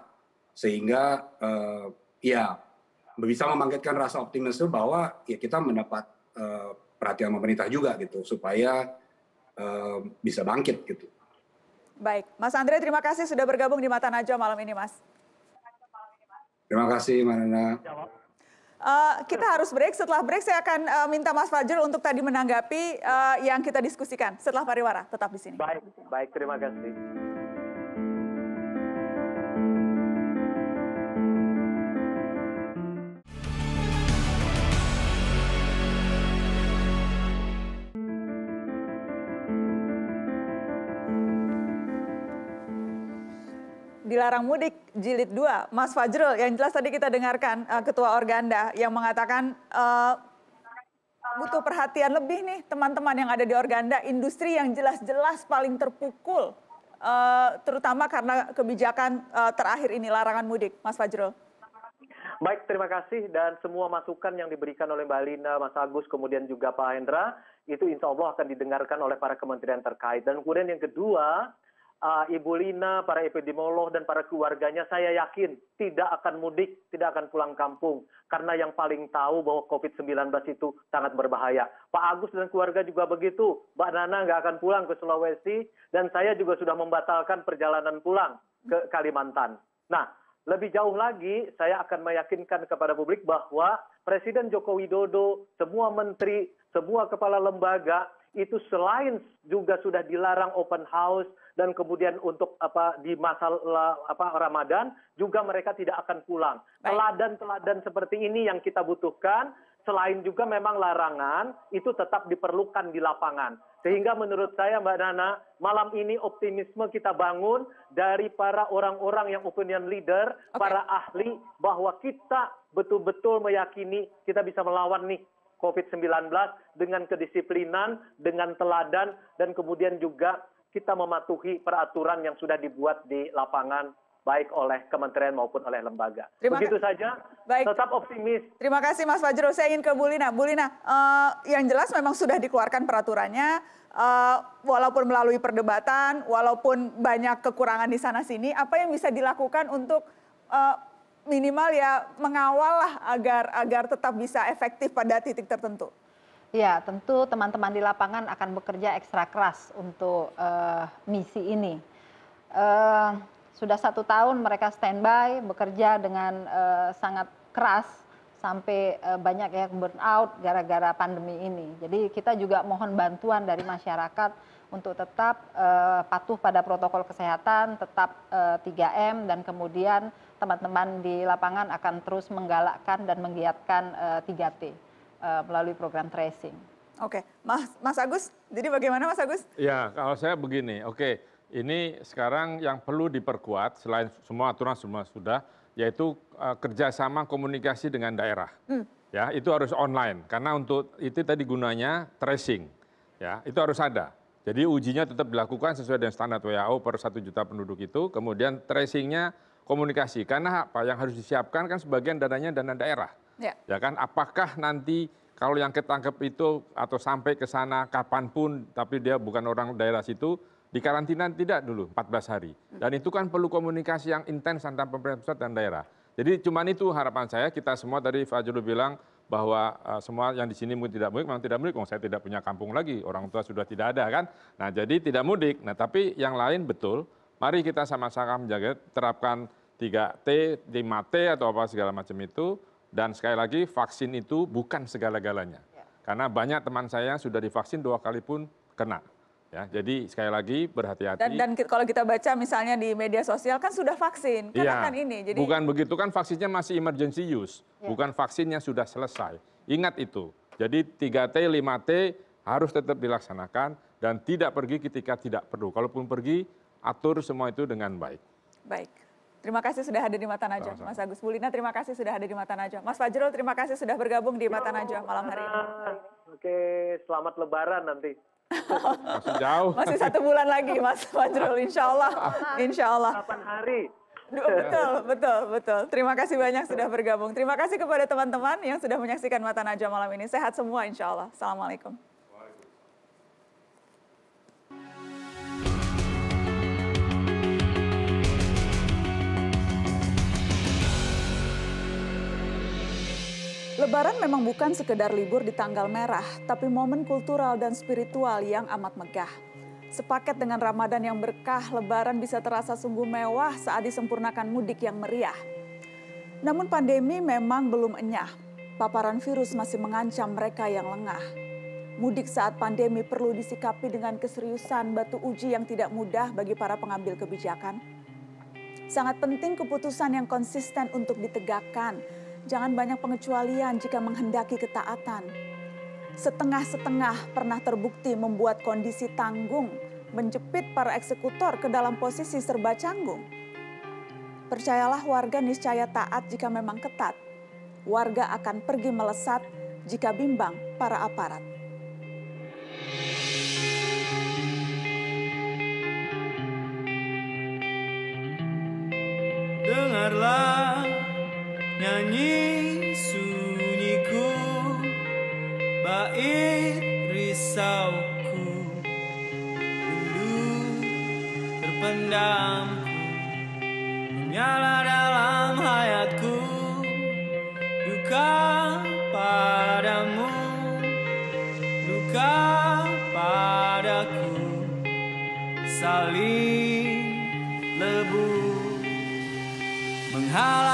Sehingga bisa membangkitkan rasa optimisme bahwa ya kita mendapat perhatian pemerintah juga gitu. Supaya bisa bangkit gitu. Baik, Mas Andre terima kasih sudah bergabung di Mata Najwa malam ini Mas. Terima kasih Mbak Nana. Kita harus break. Setelah break saya akan minta Mas Fajar untuk tadi menanggapi yang kita diskusikan. Setelah pariwara, tetap di sini. Baik, terima kasih. dilarang mudik jilid 2. Mas Fajrul, yang jelas tadi kita dengarkan Ketua Organda yang mengatakan butuh perhatian lebih nih teman-teman yang ada di Organda, industri yang jelas-jelas paling terpukul, terutama karena kebijakan terakhir ini, larangan mudik. Mas Fajrul. Baik, terima kasih, dan semua masukan yang diberikan oleh Mbak Lina, Mas Agus, kemudian juga Pak Hendra, itu insya Allah akan didengarkan oleh para kementerian terkait. Dan kemudian yang kedua, Ibu Lina, para epidemiolog dan para keluarganya, saya yakin tidak akan mudik, tidak akan pulang kampung. Karena yang paling tahu bahwa COVID-19 itu sangat berbahaya. Pak Agus dan keluarga juga begitu. Mbak Nana nggak akan pulang ke Sulawesi, dan saya juga sudah membatalkan perjalanan pulang ke Kalimantan. Nah, lebih jauh lagi, saya akan meyakinkan kepada publik bahwa Presiden Joko Widodo, semua menteri, semua kepala lembaga, itu selain juga sudah dilarang open house, dan kemudian untuk di masa Ramadan juga mereka tidak akan pulang. Teladan-teladan seperti ini yang kita butuhkan, selain juga memang larangan itu tetap diperlukan di lapangan. Sehingga menurut saya Mbak Nana, malam ini optimisme kita bangun dari para orang-orang yang opinion leader, para ahli, bahwa kita betul-betul meyakini kita bisa melawan nih COVID-19 dengan kedisiplinan, dengan teladan, dan kemudian juga kita mematuhi peraturan yang sudah dibuat di lapangan, baik oleh kementerian maupun oleh lembaga. Begitu saja, tetap optimis. Terima kasih Mas Fajrul. Saya ingin ke Bu Lina. Bu Lina, yang jelas memang sudah dikeluarkan peraturannya, walaupun melalui perdebatan, walaupun banyak kekurangan di sana-sini, apa yang bisa dilakukan untuk minimal ya mengawal lah agar tetap bisa efektif pada titik tertentu? Ya, tentu teman-teman di lapangan akan bekerja ekstra keras untuk misi ini. Sudah 1 tahun mereka standby, bekerja dengan sangat keras, sampai banyak yang burn out gara-gara pandemi ini. Jadi kita juga mohon bantuan dari masyarakat untuk tetap patuh pada protokol kesehatan, tetap 3M, dan kemudian teman-teman di lapangan akan terus menggalakkan dan menggiatkan 3T. Melalui program tracing. Oke, Mas Agus, jadi bagaimana Mas Agus? Ya, kalau saya begini, ini sekarang yang perlu diperkuat selain semua aturan semua sudah, yaitu kerjasama komunikasi dengan daerah. Ya, itu harus online, karena untuk itu tadi gunanya tracing, ya, itu harus ada. Jadi ujinya tetap dilakukan sesuai dengan standar WHO per 1 juta penduduk itu, kemudian tracingnya komunikasi, karena apa yang harus disiapkan kan sebagian dananya dana daerah. Ya kan, apakah nanti kalau yang ketangkep itu atau sampai ke sana kapanpun, tapi dia bukan orang daerah situ, dikarantina tidak dulu 14 hari. Dan itu kan perlu komunikasi yang intens antara pemerintah pusat dan daerah. Jadi cuman itu harapan saya, kita semua tadi Fajrul bilang bahwa semua yang di sini mungkin tidak mudik, memang tidak mudik, saya tidak punya kampung lagi, orang tua sudah tidak ada kan. Nah jadi tidak mudik, nah tapi yang lain betul, mari kita sama-sama menjaga, terapkan 3T, 5T atau apa segala macam itu. Dan sekali lagi vaksin itu bukan segala-galanya. Karena banyak teman saya sudah divaksin 2 kali pun kena. Ya, jadi sekali lagi berhati-hati. Dan kalau kita baca misalnya di media sosial kan sudah vaksin. Karena kan ini. Jadi... Bukan begitu kan, vaksinnya masih emergency use. Bukan vaksinnya sudah selesai. Ingat itu. Jadi 3T, 5T harus tetap dilaksanakan dan tidak pergi ketika tidak perlu. Kalaupun pergi, atur semua itu dengan baik. Baik. Terima kasih sudah hadir di Mata Najwa, Mas Agus. Bu Lina, terima kasih sudah hadir di Mata Najwa. Mas Fajrul, terima kasih sudah bergabung di Mata Najwa malam hari ini. Oke, selamat Lebaran nanti. Masih jauh. Masih 1 bulan lagi, Mas Fajrul, insya Allah. Insya Allah. 8 hari. Betul. Terima kasih banyak sudah bergabung. Terima kasih kepada teman-teman yang sudah menyaksikan Mata Najwa malam ini. Sehat semua, insya Allah. Assalamualaikum. Lebaran memang bukan sekedar libur di tanggal merah, tapi momen kultural dan spiritual yang amat megah. Sepaket dengan Ramadan yang berkah, Lebaran bisa terasa sungguh mewah saat disempurnakan mudik yang meriah. Namun pandemi memang belum enyah. Paparan virus masih mengancam mereka yang lengah. Mudik saat pandemi perlu disikapi dengan keseriusan, batu uji yang tidak mudah bagi para pengambil kebijakan. Sangat penting keputusan yang konsisten untuk ditegakkan. Jangan banyak pengecualian jika menghendaki ketaatan. Setengah-setengah pernah terbukti membuat kondisi tanggung, menjepit para eksekutor ke dalam posisi serba canggung. Percayalah warga niscaya taat jika memang ketat. Warga akan pergi melesat jika bimbang para aparat. Dengarlah nyanyi sunyiku, bait risauku, rindu terpendamku, menyala dalam hayatku, duka padamu, duka padaku, saling lebur menghalang